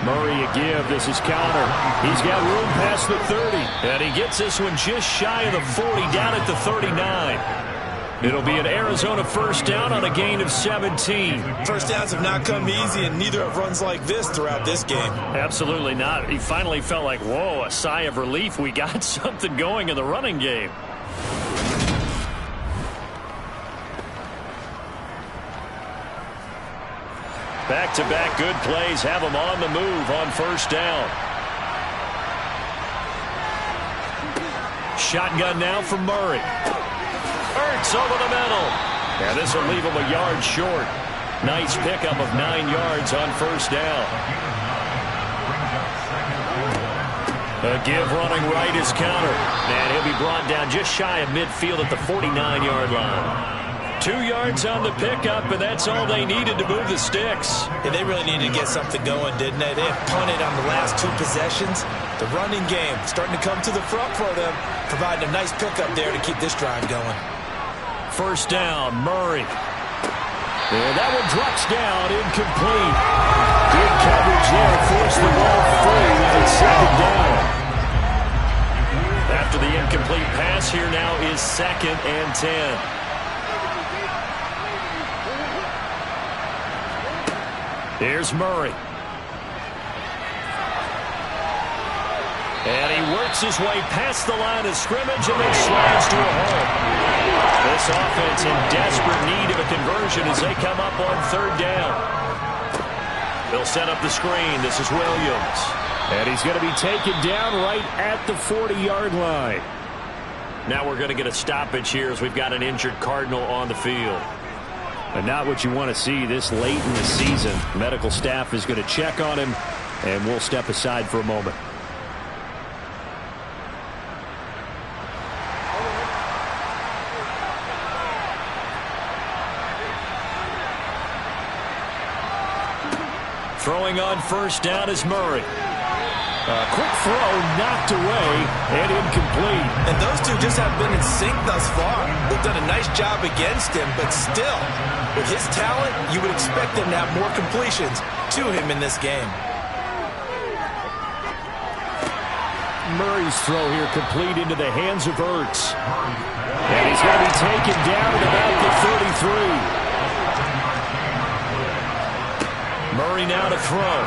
Murray a give. This is counter. He's got room past the 30. And he gets this one just shy of the 40, down at the 39. It'll be an Arizona 1st down on a gain of 17. 1st downs have not come easy, and neither have runs like this throughout this game. Absolutely not. He finally felt like, whoa, a sigh of relief. We got something going in the running game. Back-to-back good plays have him on the move on 1st down. Shotgun now from Murray. Ertz over the middle. And this will leave him a yard short. Nice pickup of 9 yards on first down. A give running right is counter. And he'll be brought down just shy of midfield at the 49-yard line. 2 yards on the pickup, and that's all they needed to move the sticks. Yeah, they really needed to get something going, didn't they? They had punted on the last 2 possessions. The running game starting to come to the front for them, providing a nice pickup there to keep this drive going. First down, Murray. And that one drops down, incomplete. Good coverage there, forced the ball free, and it's second down. After the incomplete pass, here now is 2nd and 10. Here's Murray. And he works his way past the line of scrimmage and then slides to a hole. This offense in desperate need of a conversion as they come up on 3rd down. They'll set up the screen. This is Williams. And he's going to be taken down right at the 40-yard line. Now we're going to get a stoppage here as we've got an injured Cardinal on the field. But not what you want to see this late in the season. Medical staff is going to check on him, and we'll step aside for a moment. Throwing on first down is Murray. A quick throw knocked away and incomplete. And those two just have been in sync thus far. They've done a nice job against him, but still, with his talent, you would expect him to have more completions to him in this game. Murray's throw here complete into the hands of Ertz. And he's going to be taken down at about the 33. Murray now to throw.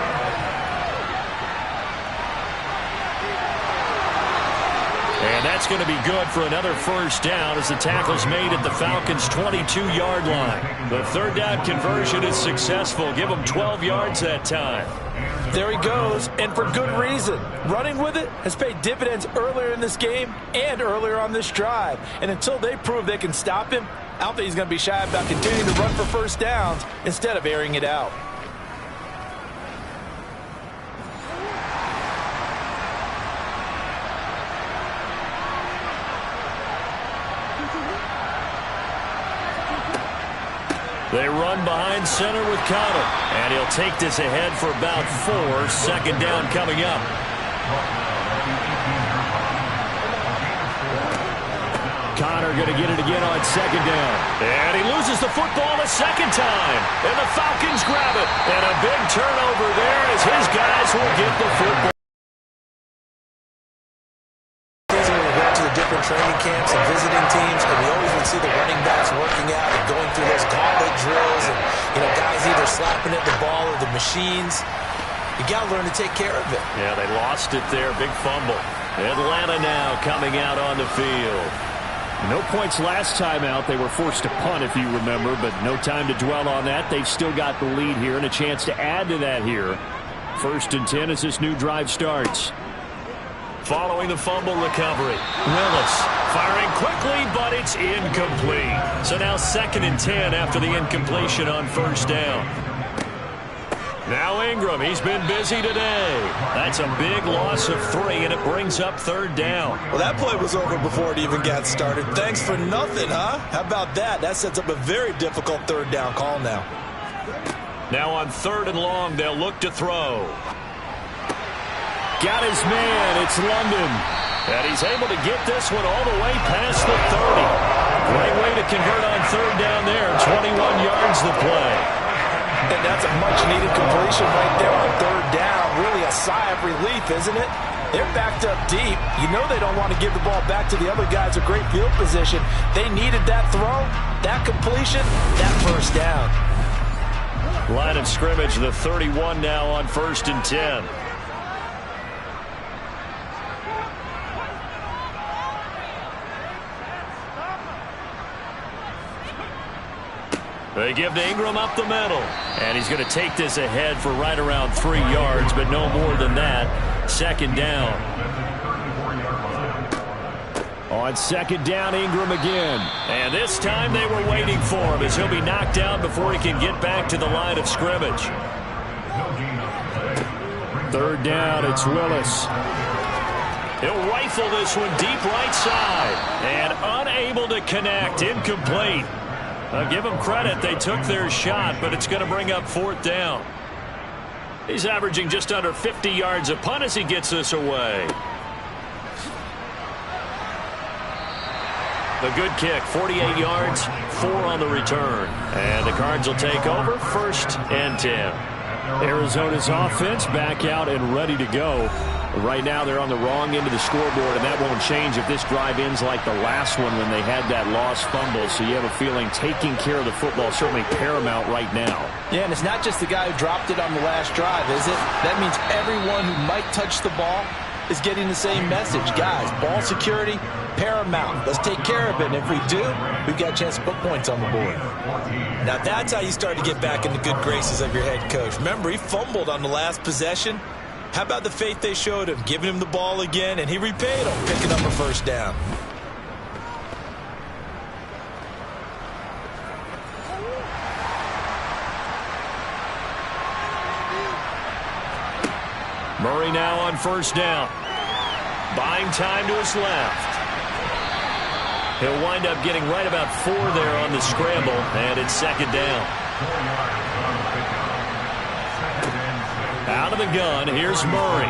And that's going to be good for another first down as the tackle's made at the Falcons' 22-yard line. The 3rd down conversion is successful. Give them 12 yards that time. There he goes, and for good reason. Running with it has paid dividends earlier in this game and earlier on this drive. And until they prove they can stop him, I don't think he's going to be shy about continuing to run for first downs instead of airing it out. They run behind center with Connor. And he'll take this ahead for about 4. 2nd down coming up. Connor going to get it again on 2nd down. And he loses the football a 2nd time. And the Falcons grab it. And a big turnover there as his guys will get the football. Different training camps and visiting teams, and we always would see the running backs working out and going through those gauntlet drills, and guys either slapping at the ball or the machines. You got to learn to take care of it. Yeah, they lost it there. Big fumble. Atlanta now coming out on the field. No points last time out. They were forced to punt, if you remember, but no time to dwell on that. They've still got the lead here and a chance to add to that here. 1st and 10 as this new drive starts. Following the fumble recovery, Willis firing quickly, but it's incomplete. So now 2nd and 10 after the incompletion on first down. Now Ingram, he's been busy today. That's a big loss of 3, and it brings up 3rd down. Well, that play was over before it even got started. Thanks for nothing, huh? How about that? That sets up a very difficult 3rd down call now. Now on 3rd and long, they'll look to throw. Got his man. It's London. And he's able to get this one all the way past the 30. Great way to convert on 3rd down there. 21 yards the play. And that's a much-needed completion right there on 3rd down. Really a sigh of relief, isn't it? They're backed up deep. You know they don't want to give the ball back to the other guys with great field position. They needed that throw, that completion, that first down. Line of scrimmage, the 31 now on 1st and 10. They give to Ingram up the middle. And he's going to take this ahead for right around 3 yards, but no more than that. 2nd down. On second down, Ingram again. And this time they were waiting for him as he'll be knocked down before he can get back to the line of scrimmage. Third down, it's Willis. He'll rifle this one deep right side. And unable to connect. Incomplete. I'll give them credit. They took their shot, but it's going to bring up fourth down. He's averaging just under 50 yards a punt as he gets this away. The good kick, 48 yards, 4 on the return. And the Cards will take over, 1st and 10. Arizona's offense back out and ready to go. Right now they're on the wrong end of the scoreboard, and that won't change if this drive ends like the last one when they had that lost fumble. So you have a feeling taking care of the football is certainly paramount right now. Yeah, and it's not just the guy who dropped it on the last drive, is it? That means everyone who might touch the ball is getting the same message. Guys, ball security, paramount. Let's take care of it. And if we do, we've got a chance to put points on the board. Now that's how you start to get back in the good graces of your head coach. Remember, he fumbled on the last possession. How about the faith they showed him, giving him the ball again, and he repaid him, picking up a first down. Murray now on first down. Buying time to his left. He'll wind up getting right about 4 there on the scramble, and it's second down. Out of the gun, here's Murray.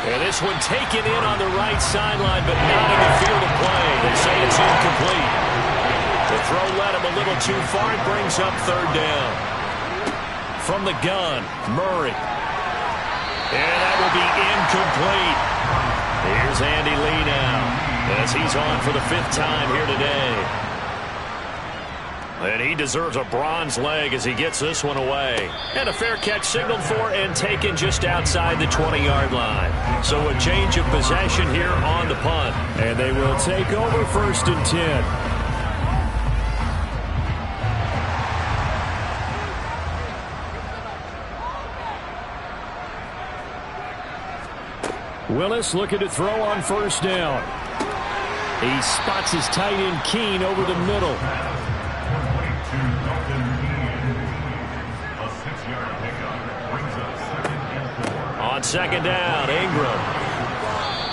And this one taken in on the right sideline, but not in the field of play. They say it's incomplete. The throw led him a little too far. It brings up third down. From the gun, Murray. And that will be incomplete. Here's Andy Lee now, as he's on for the 5th time here today. And he deserves a bronze leg as he gets this one away. And a fair catch signaled for and taken just outside the 20-yard line. So a change of possession here on the punt. And they will take over 1st and 10. Willis looking to throw on first down. He spots his tight end Keene over the middle. On second down, Ingram.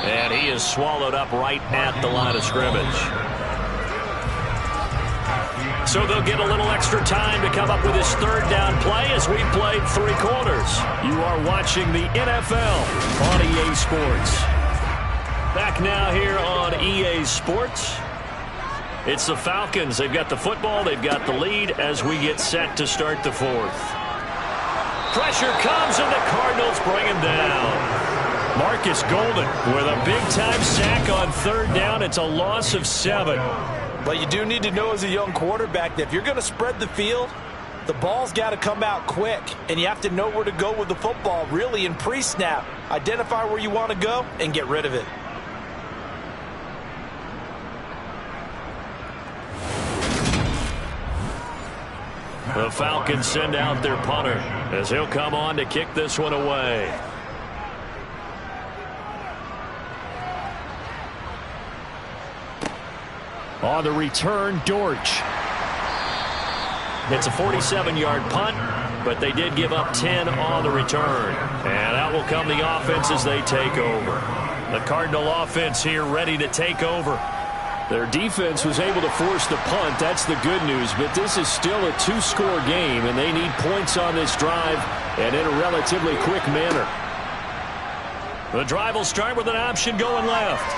And he is swallowed up right at the line of scrimmage. So they'll get a little extra time to come up with his 3rd down play as we played 3 quarters. You are watching the NFL on EA Sports. Back now here on EA Sports. It's the Falcons. They've got the football. They've got the lead as we get set to start the 4th. Pressure comes, and the Cardinals bring him down. Marcus Golden with a big-time sack on 3rd down. It's a loss of 7. But you do need to know as a young quarterback that if you're going to spread the field, the ball's got to come out quick. And you have to know where to go with the football, really, in pre-snap. Identify where you want to go and get rid of it. The Falcons send out their punter as he'll come on to kick this one away. On the return, Dortch. It's a 47-yard punt, but they did give up 10 on the return. And out will come the offense as they take over. The Cardinal offense here ready to take over. Their defense was able to force the punt. That's the good news. But this is still a 2-score game, and they need points on this drive and in a relatively quick manner. The drive will start with an option going left.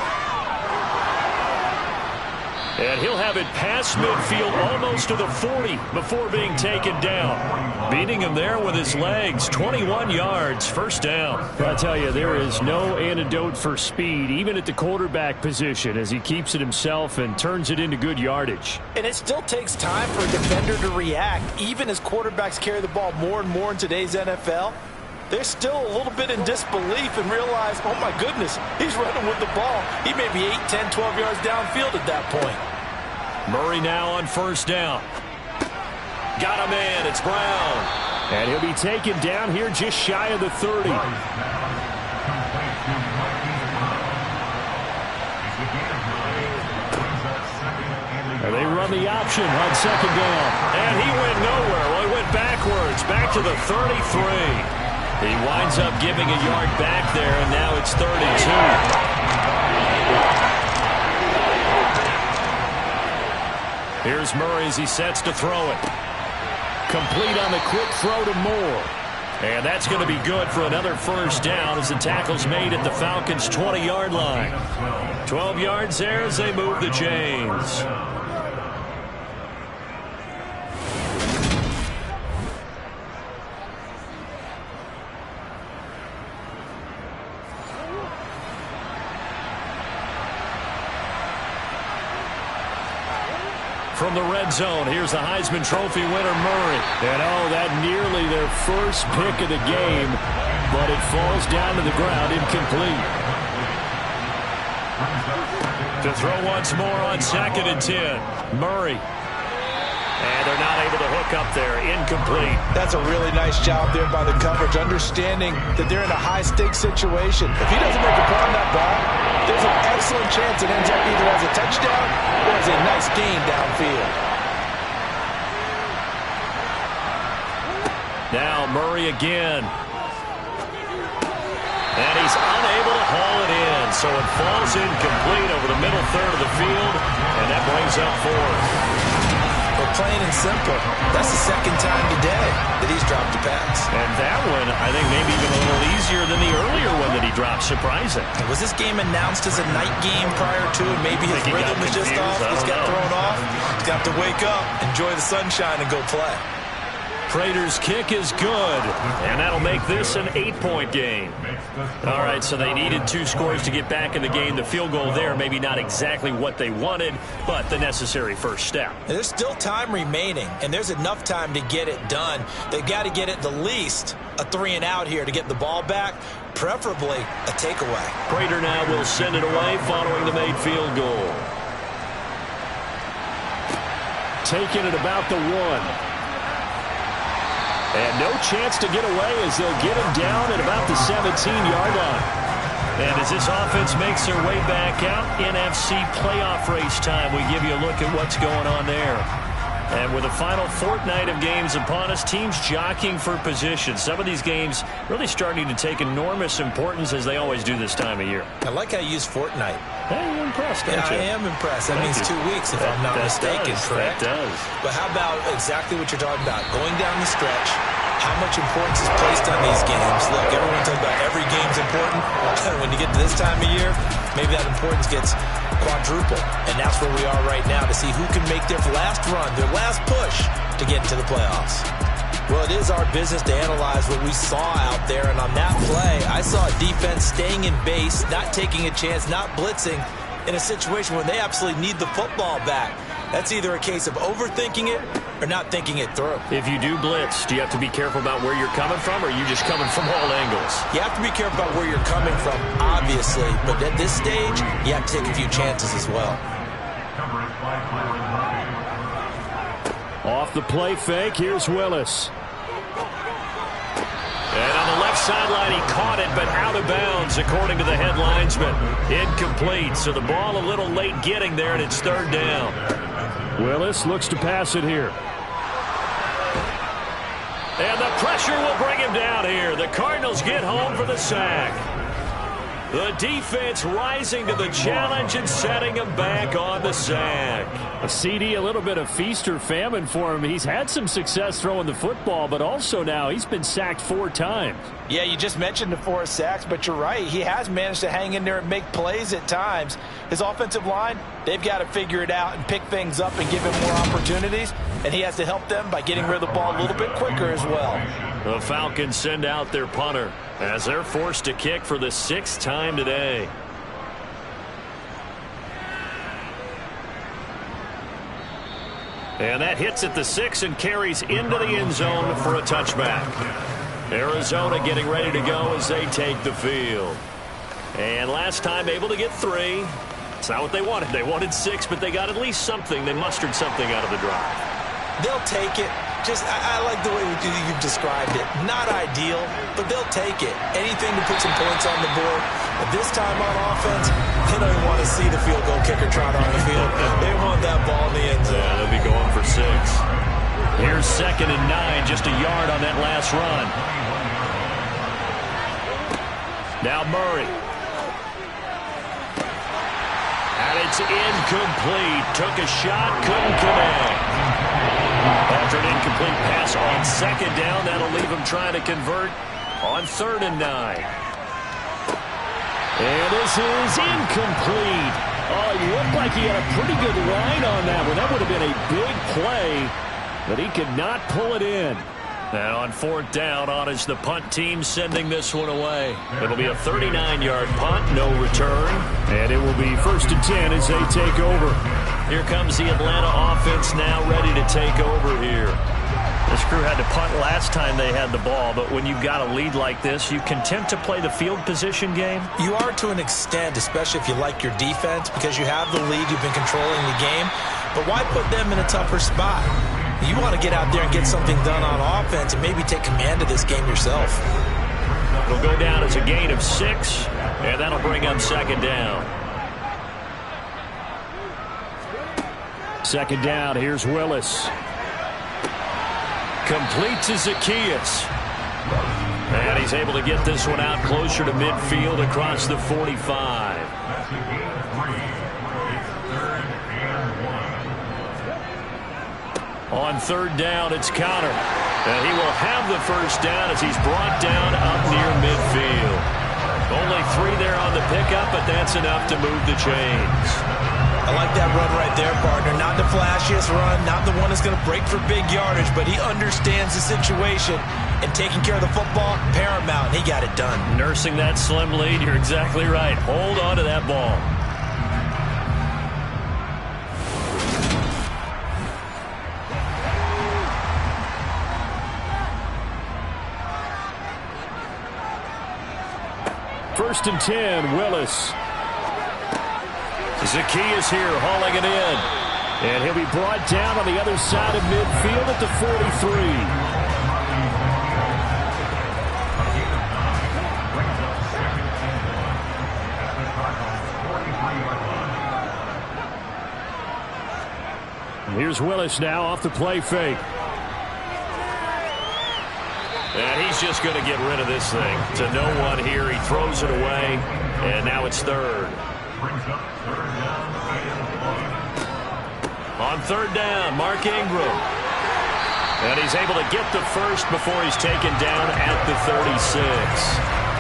And he'll have it past midfield almost to the 40 before being taken down. Beating him there with his legs, 21 yards, first down. I tell you, there is no antidote for speed, even at the quarterback position, as he keeps it himself and turns it into good yardage. And it still takes time for a defender to react. Even as quarterbacks carry the ball more and more in today's NFL, they're still a little bit in disbelief and realize, oh my goodness, he's running with the ball. He may be 8, 10, 12 yards downfield at that point. Murray now on first down. Got a man, it's Brown. And he'll be taken down here just shy of the 30. And they run the option on second down. And he went nowhere. Well, he went backwards, back to the 33. He winds up giving a yard back there, and now it's 32. Here's Murray as he sets to throw it. Complete on the quick throw to Moore. And that's going to be good for another first down as the tackle's made at the Falcons' 20-yard line. 12 yards there as they move the chains. From the red zone, here's the Heisman Trophy winner, Murray. And that nearly their first pick of the game, but it falls down to the ground incomplete. To throw once more on 2nd and 10. Murray. And they're not able to hook up there. Incomplete. That's a really nice job there by the coverage, understanding that they're in a high-stakes situation. If he doesn't make a play on that ball, there's an excellent chance it ends up either as a touchdown or as a nice gain downfield. Now Murray again. And he's unable to haul it in, so it falls incomplete over the middle third of the field, and that brings up 4th. But plain and simple, that's the second time today that he's dropped a pass. And that one, I think, maybe even a little easier than the earlier one that he dropped. Surprising. Was this game announced as a night game prior to, and maybe his rhythm was just off? He's got thrown off. He's got to wake up, enjoy the sunshine, and go play. Prater's kick is good, and that'll make this an 8-point game. All right, so they needed 2 scores to get back in the game. The field goal there, maybe not exactly what they wanted, but the necessary first step. There's still time remaining, and there's enough time to get it done. They've got to get at the least a 3-and-out here to get the ball back, preferably a takeaway. Prater now will send it away following the made field goal. Taking it about the 1. And no chance to get away as they'll get him down at about the 17-yard line. And as this offense makes their way back out, NFC playoff race time, we give you a look at what's going on there. And with the final fortnight of games upon us, teams jockeying for position. Some of these games really starting to take enormous importance as they always do this time of year. I like how you use fortnight. Hey, you're impressed, aren't you? I am impressed. That means 2 weeks, if I'm not mistaken, correct? That does. But how about exactly what you're talking about? Going down the stretch, how much importance is placed on these games? Look, everyone talks about every game's important. When you get to this time of year, maybe that importance gets quadruple. And that's where we are right now to see who can make their last run, their last push to get into the playoffs. Well, it is our business to analyze what we saw out there. And on that play, I saw a defense staying in base, not taking a chance, not blitzing in a situation where they absolutely need the football back. That's either a case of overthinking it or not thinking it through. If you do blitz, do you have to be careful about where you're coming from, or are you just coming from all angles? You have to be careful about where you're coming from, obviously. But at this stage, you have to take a few chances as well. Off the play fake, here's Willis. And on the left sideline, he caught it, but out of bounds, according to the head linesman. Incomplete, so the ball a little late getting there, and it's 3rd down. Willis looks to pass it here. And the pressure will bring him down here. The Cardinals get home for the sack. The defense rising to the challenge and setting him back on the sack. A CD, a little bit of feast or famine for him. He's had some success throwing the football, but also now he's been sacked 4 times. Yeah, you just mentioned the 4 sacks, but you're right. He has managed to hang in there and make plays at times. His offensive line, they've got to figure it out and pick things up and give him more opportunities, and he has to help them by getting rid of the ball a little bit quicker as well. The Falcons send out their punter as they're forced to kick for the 6th time today. And that hits at the 6 and carries into the end zone for a touchback. Arizona getting ready to go as they take the field. And last time able to get 3. It's not what they wanted. They wanted 6, but they got at least something. They mustered something out of the drive. They'll take it. I like the way you've described it. Not ideal, but they'll take it. Anything to put some points on the board. But this time on offense, they don't even want want to see the field goal kicker trot on the field. They want that ball in the end zone. Yeah, they'll be going for 6. Here's 2nd and 9, just a yard on that last run. Now Murray. And it's incomplete. Took a shot, couldn't connect. After an incomplete pass on 2nd down, that'll leave him trying to convert on 3rd and 9. And this is incomplete. Oh, he looked like he had a pretty good line on that one. That would have been a big play, but he could not pull it in. And on 4th down, on is the punt team sending this one away. It'll be a 39-yard punt, no return. And it will be 1st and 10 as they take over. Here comes the Atlanta offense now ready to take over here. This crew had to punt last time they had the ball, but when you've got a lead like this, you content to play the field position game? You are to an extent, especially if you like your defense, because you have the lead, you've been controlling the game. But why put them in a tougher spot? You want to get out there and get something done on offense and maybe take command of this game yourself. It'll go down as a gain of 6, and that'll bring up 2nd down. 2nd down, here's Willis. Complete to Zacchaeus. And he's able to get this one out closer to midfield across the 45. On 3rd down, it's Connor. And he will have the 1st down as he's brought down up near midfield. Only 3 there on the pickup, but that's enough to move the chains. I like that run right there, partner. Not the flashiest run, not the one that's going to break for big yardage, but he understands the situation, and taking care of the football, paramount. He got it done. Nursing that slim lead, you're exactly right. Hold on to that ball. First and 10, Willis. Zacchaeus here hauling it in. And he'll be brought down on the other side of midfield at the 43. Here's Willis now off the play fake. And he's just going to get rid of this thing. To no one here. He throws it away. And now it's 3rd. On 3rd down, Mark Ingram. And he's able to get the 1st before he's taken down at the 36.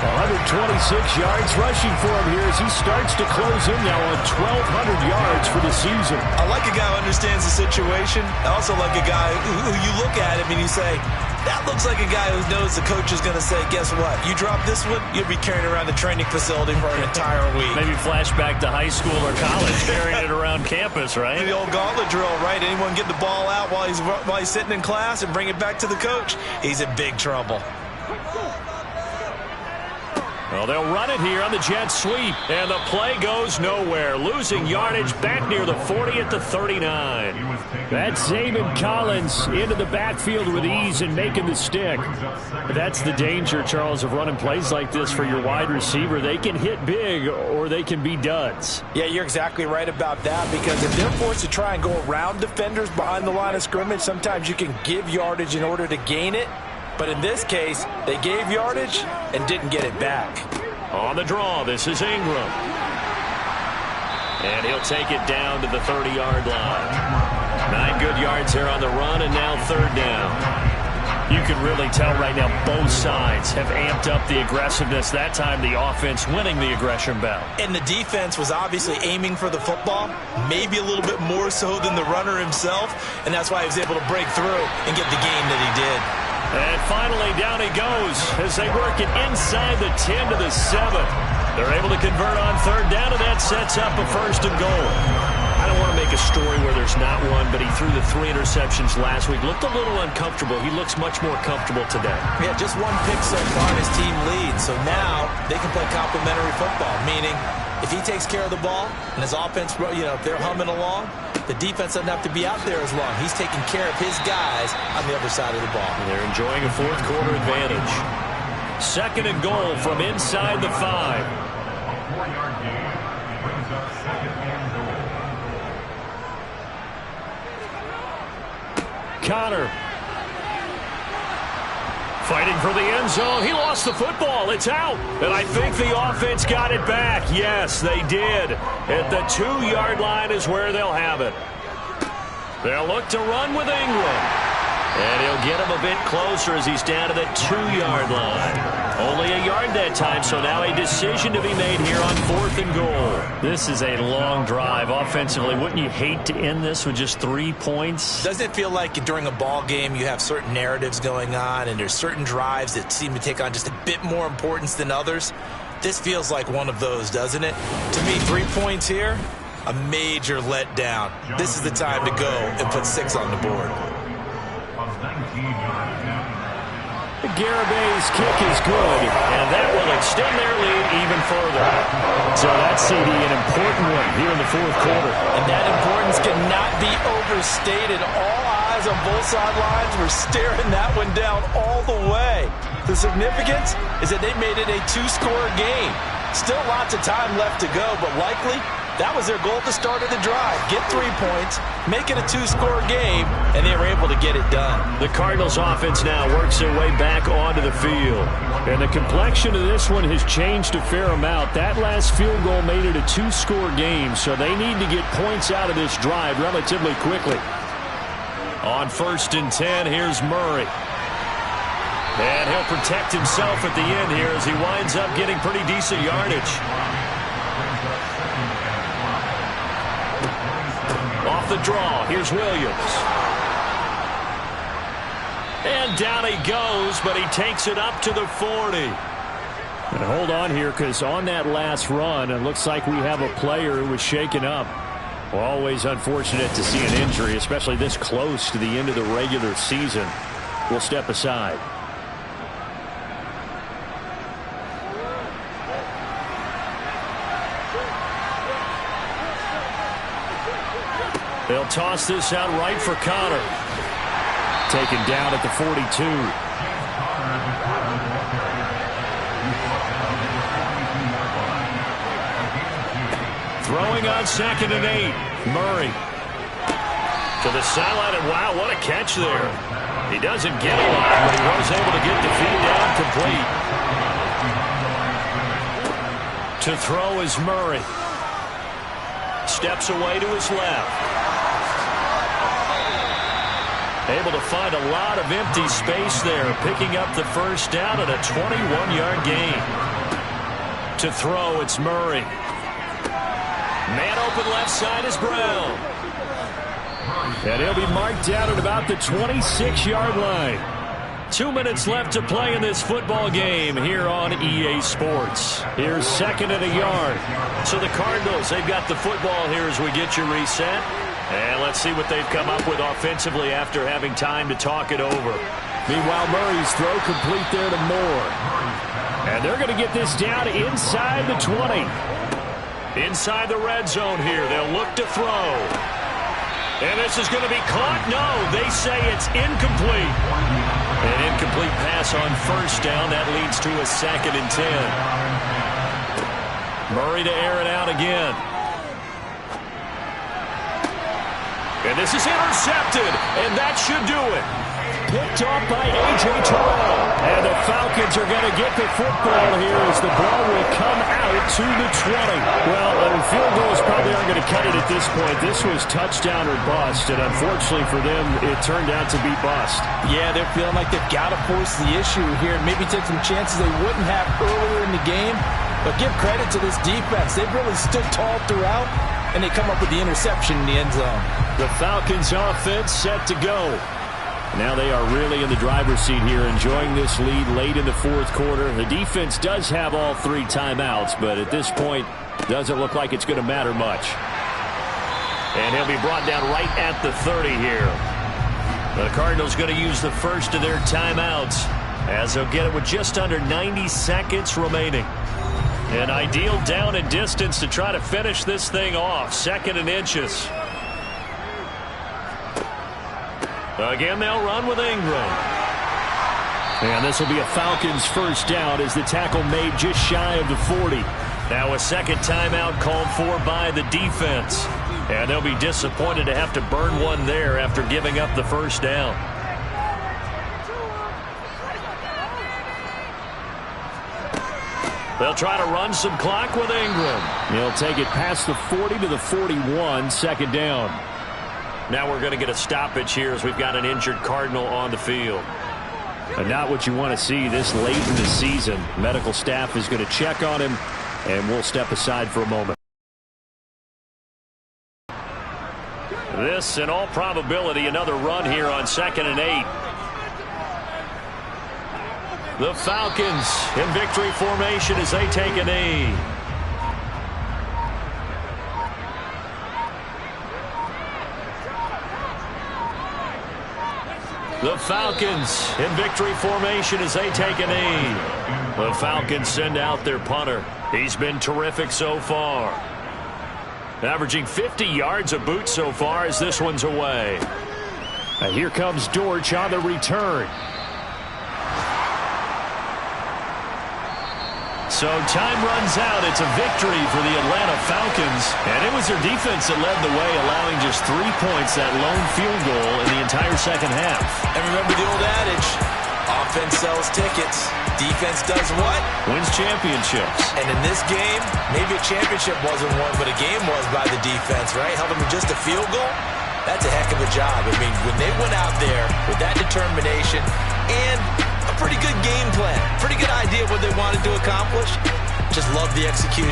126 yards rushing for him here as he starts to close in now on 1,200 yards for the season. I like a guy who understands the situation. I also like a guy who you look at him and you say, that looks like a guy who knows the coach is going to say, guess what? You drop this one, you'll be carrying around the training facility for an entire week. Maybe flashback to high school or college, carrying it around campus, right? The old gauntlet drill, right? Anyone get the ball out while he's sitting in class and bring it back to the coach? He's in big trouble. Well, they'll run it here on the jet sweep, and the play goes nowhere. Losing yardage back near the 40 at the 39. That's Zayman Collins into the backfield with ease and making the stick. That's the danger, Charles, of running plays like this for your wide receiver. They can hit big or they can be duds. Yeah, you're exactly right about that, because if they're forced to try and go around defenders behind the line of scrimmage, sometimes you can give yardage in order to gain it. But in this case, they gave yardage and didn't get it back. On the draw, this is Ingram. And he'll take it down to the 30-yard line. 9 good yards there on the run, and now 3rd down. You can really tell right now both sides have amped up the aggressiveness. That time the offense winning the aggression battle. And the defense was obviously aiming for the football, maybe a little bit more so than the runner himself, and that's why he was able to break through and get the gain that he did. And finally, down he goes as they work it inside the 10 to the 7. They're able to convert on 3rd down, and that sets up a 1st and goal. I don't want to make a story where there's not one, but he threw the 3 interceptions last week. Looked a little uncomfortable. He looks much more comfortable today. Yeah, just 1 pick so far, and his team leads. So now they can play complementary football, meaning if he takes care of the ball and his offense, if they're humming along, the defense doesn't have to be out there as long. He's taking care of his guys on the other side of the ball. And they're enjoying a 4th quarter advantage. 2nd and goal from inside the 5. Connor. Fighting for the end zone. He lost the football. It's out. And I think the offense got it back. Yes, they did. At the 2-yard line is where they'll have it. They'll look to run with Ingram. And he'll get him a bit closer as he's down to the 2-yard line. Only a yard that time, so now a decision to be made here on 4th and goal. This is a long drive offensively. Wouldn't you hate to end this with just 3 points? Doesn't it feel like during a ball game you have certain narratives going on and there's certain drives that seem to take on just a bit more importance than others? This feels like one of those, doesn't it? To me, 3 points here, a major letdown. This is the time to go and put 6 on the board. Garabay's kick is good, and that will extend their lead even further. So that's, CD, an important one here in the 4th quarter. And that importance cannot be overstated. All eyes on both sidelines were staring that one down all the way. The significance is that they made it a 2-score game. Still lots of time left to go, but likely that was their goal at the start of the drive. Get 3 points, make it a 2-score game, and they were able to get it done. The Cardinals offense now works their way back onto the field. And the complexion of this one has changed a fair amount. That last field goal made it a 2-score game, so they need to get points out of this drive relatively quickly. On 1st and 10, here's Murray. And he'll protect himself at the end here as he winds up getting pretty decent yardage. Off the draw, here's Williams. And down he goes, but he takes it up to the 40. And hold on here, because on that last run, it looks like we have a player who was shaken up. Well, always unfortunate to see an injury, especially this close to the end of the regular season. We'll step aside. They'll toss this out right for Connor. Taken down at the 42. Throwing on 2nd and 8. Murray. To the sideline, and wow, what a catch there. He doesn't get a lot, but he was able to get the feed down complete. To throw is Murray. Steps away to his left. Able to find a lot of empty space there, picking up the 1st down at a 21-yard gain. To throw, it's Murray. Man open left side is Brown. And he'll be marked down at about the 26-yard line. 2 minutes left to play in this football game here on EA Sports. Here's 2nd and a yard. So the Cardinals, they've got the football here as we get you reset. And let's see what they've come up with offensively after having time to talk it over. Meanwhile, Murray's throw complete there to Moore. And they're going to get this down inside the 20. Inside the red zone here. They'll look to throw. And this is going to be caught. No, they say it's incomplete. An incomplete pass on 1st down. That leads to a 2nd and 10. Murray to air it out again. And this is intercepted, and that should do it. Picked off by A.J. Terrell. And the Falcons are going to get the football here as the ball will come out to the 20. Well, field goals probably aren't going to cut it at this point. This was touchdown or bust, and unfortunately for them, it turned out to be bust. Yeah, they're feeling like they've got to force the issue here and maybe take some chances they wouldn't have earlier in the game. But give credit to this defense. They've really stood tall throughout, and they come up with the interception in the end zone. The Falcons offense set to go. Now they are really in the driver's seat here, enjoying this lead late in the 4th quarter. The defense does have all 3 timeouts, but at this point, doesn't look like it's going to matter much. And he'll be brought down right at the 30 here. The Cardinals going to use the first of their timeouts as they'll get it with just under 90 seconds remaining. An ideal down and distance to try to finish this thing off. 2nd and inches. Again, they'll run with Ingram. And this will be a Falcons 1st down as the tackle made just shy of the 40. Now a second timeout called for by the defense. And they'll be disappointed to have to burn one there after giving up the first down. They'll try to run some clock with Ingram. He'll take it past the 40 to the 41, second down. Now we're going to get a stoppage here as we've got an injured Cardinal on the field. And not what you want to see this late in the season. Medical staff is going to check on him, and we'll step aside for a moment. This, in all probability, another run here on 2nd and 8. The Falcons in victory formation as they take a knee. The Falcons in victory formation as they take a knee. The Falcons send out their punter. He's been terrific so far. Averaging 50 yards a boot so far as this one's away. And here comes Dortch on the return. So time runs out. It's a victory for the Atlanta Falcons. And it was their defense that led the way, allowing just 3 points, that lone field goal in the entire second half. And remember the old adage, offense sells tickets. Defense does what? Wins championships. And in this game, maybe a championship wasn't won, but a game was by the defense, right? Held them to just a field goal. That's a heck of a job. I mean, when they went out there with that determination and a pretty good game plan, pretty good idea of what they wanted to accomplish, just love the execution.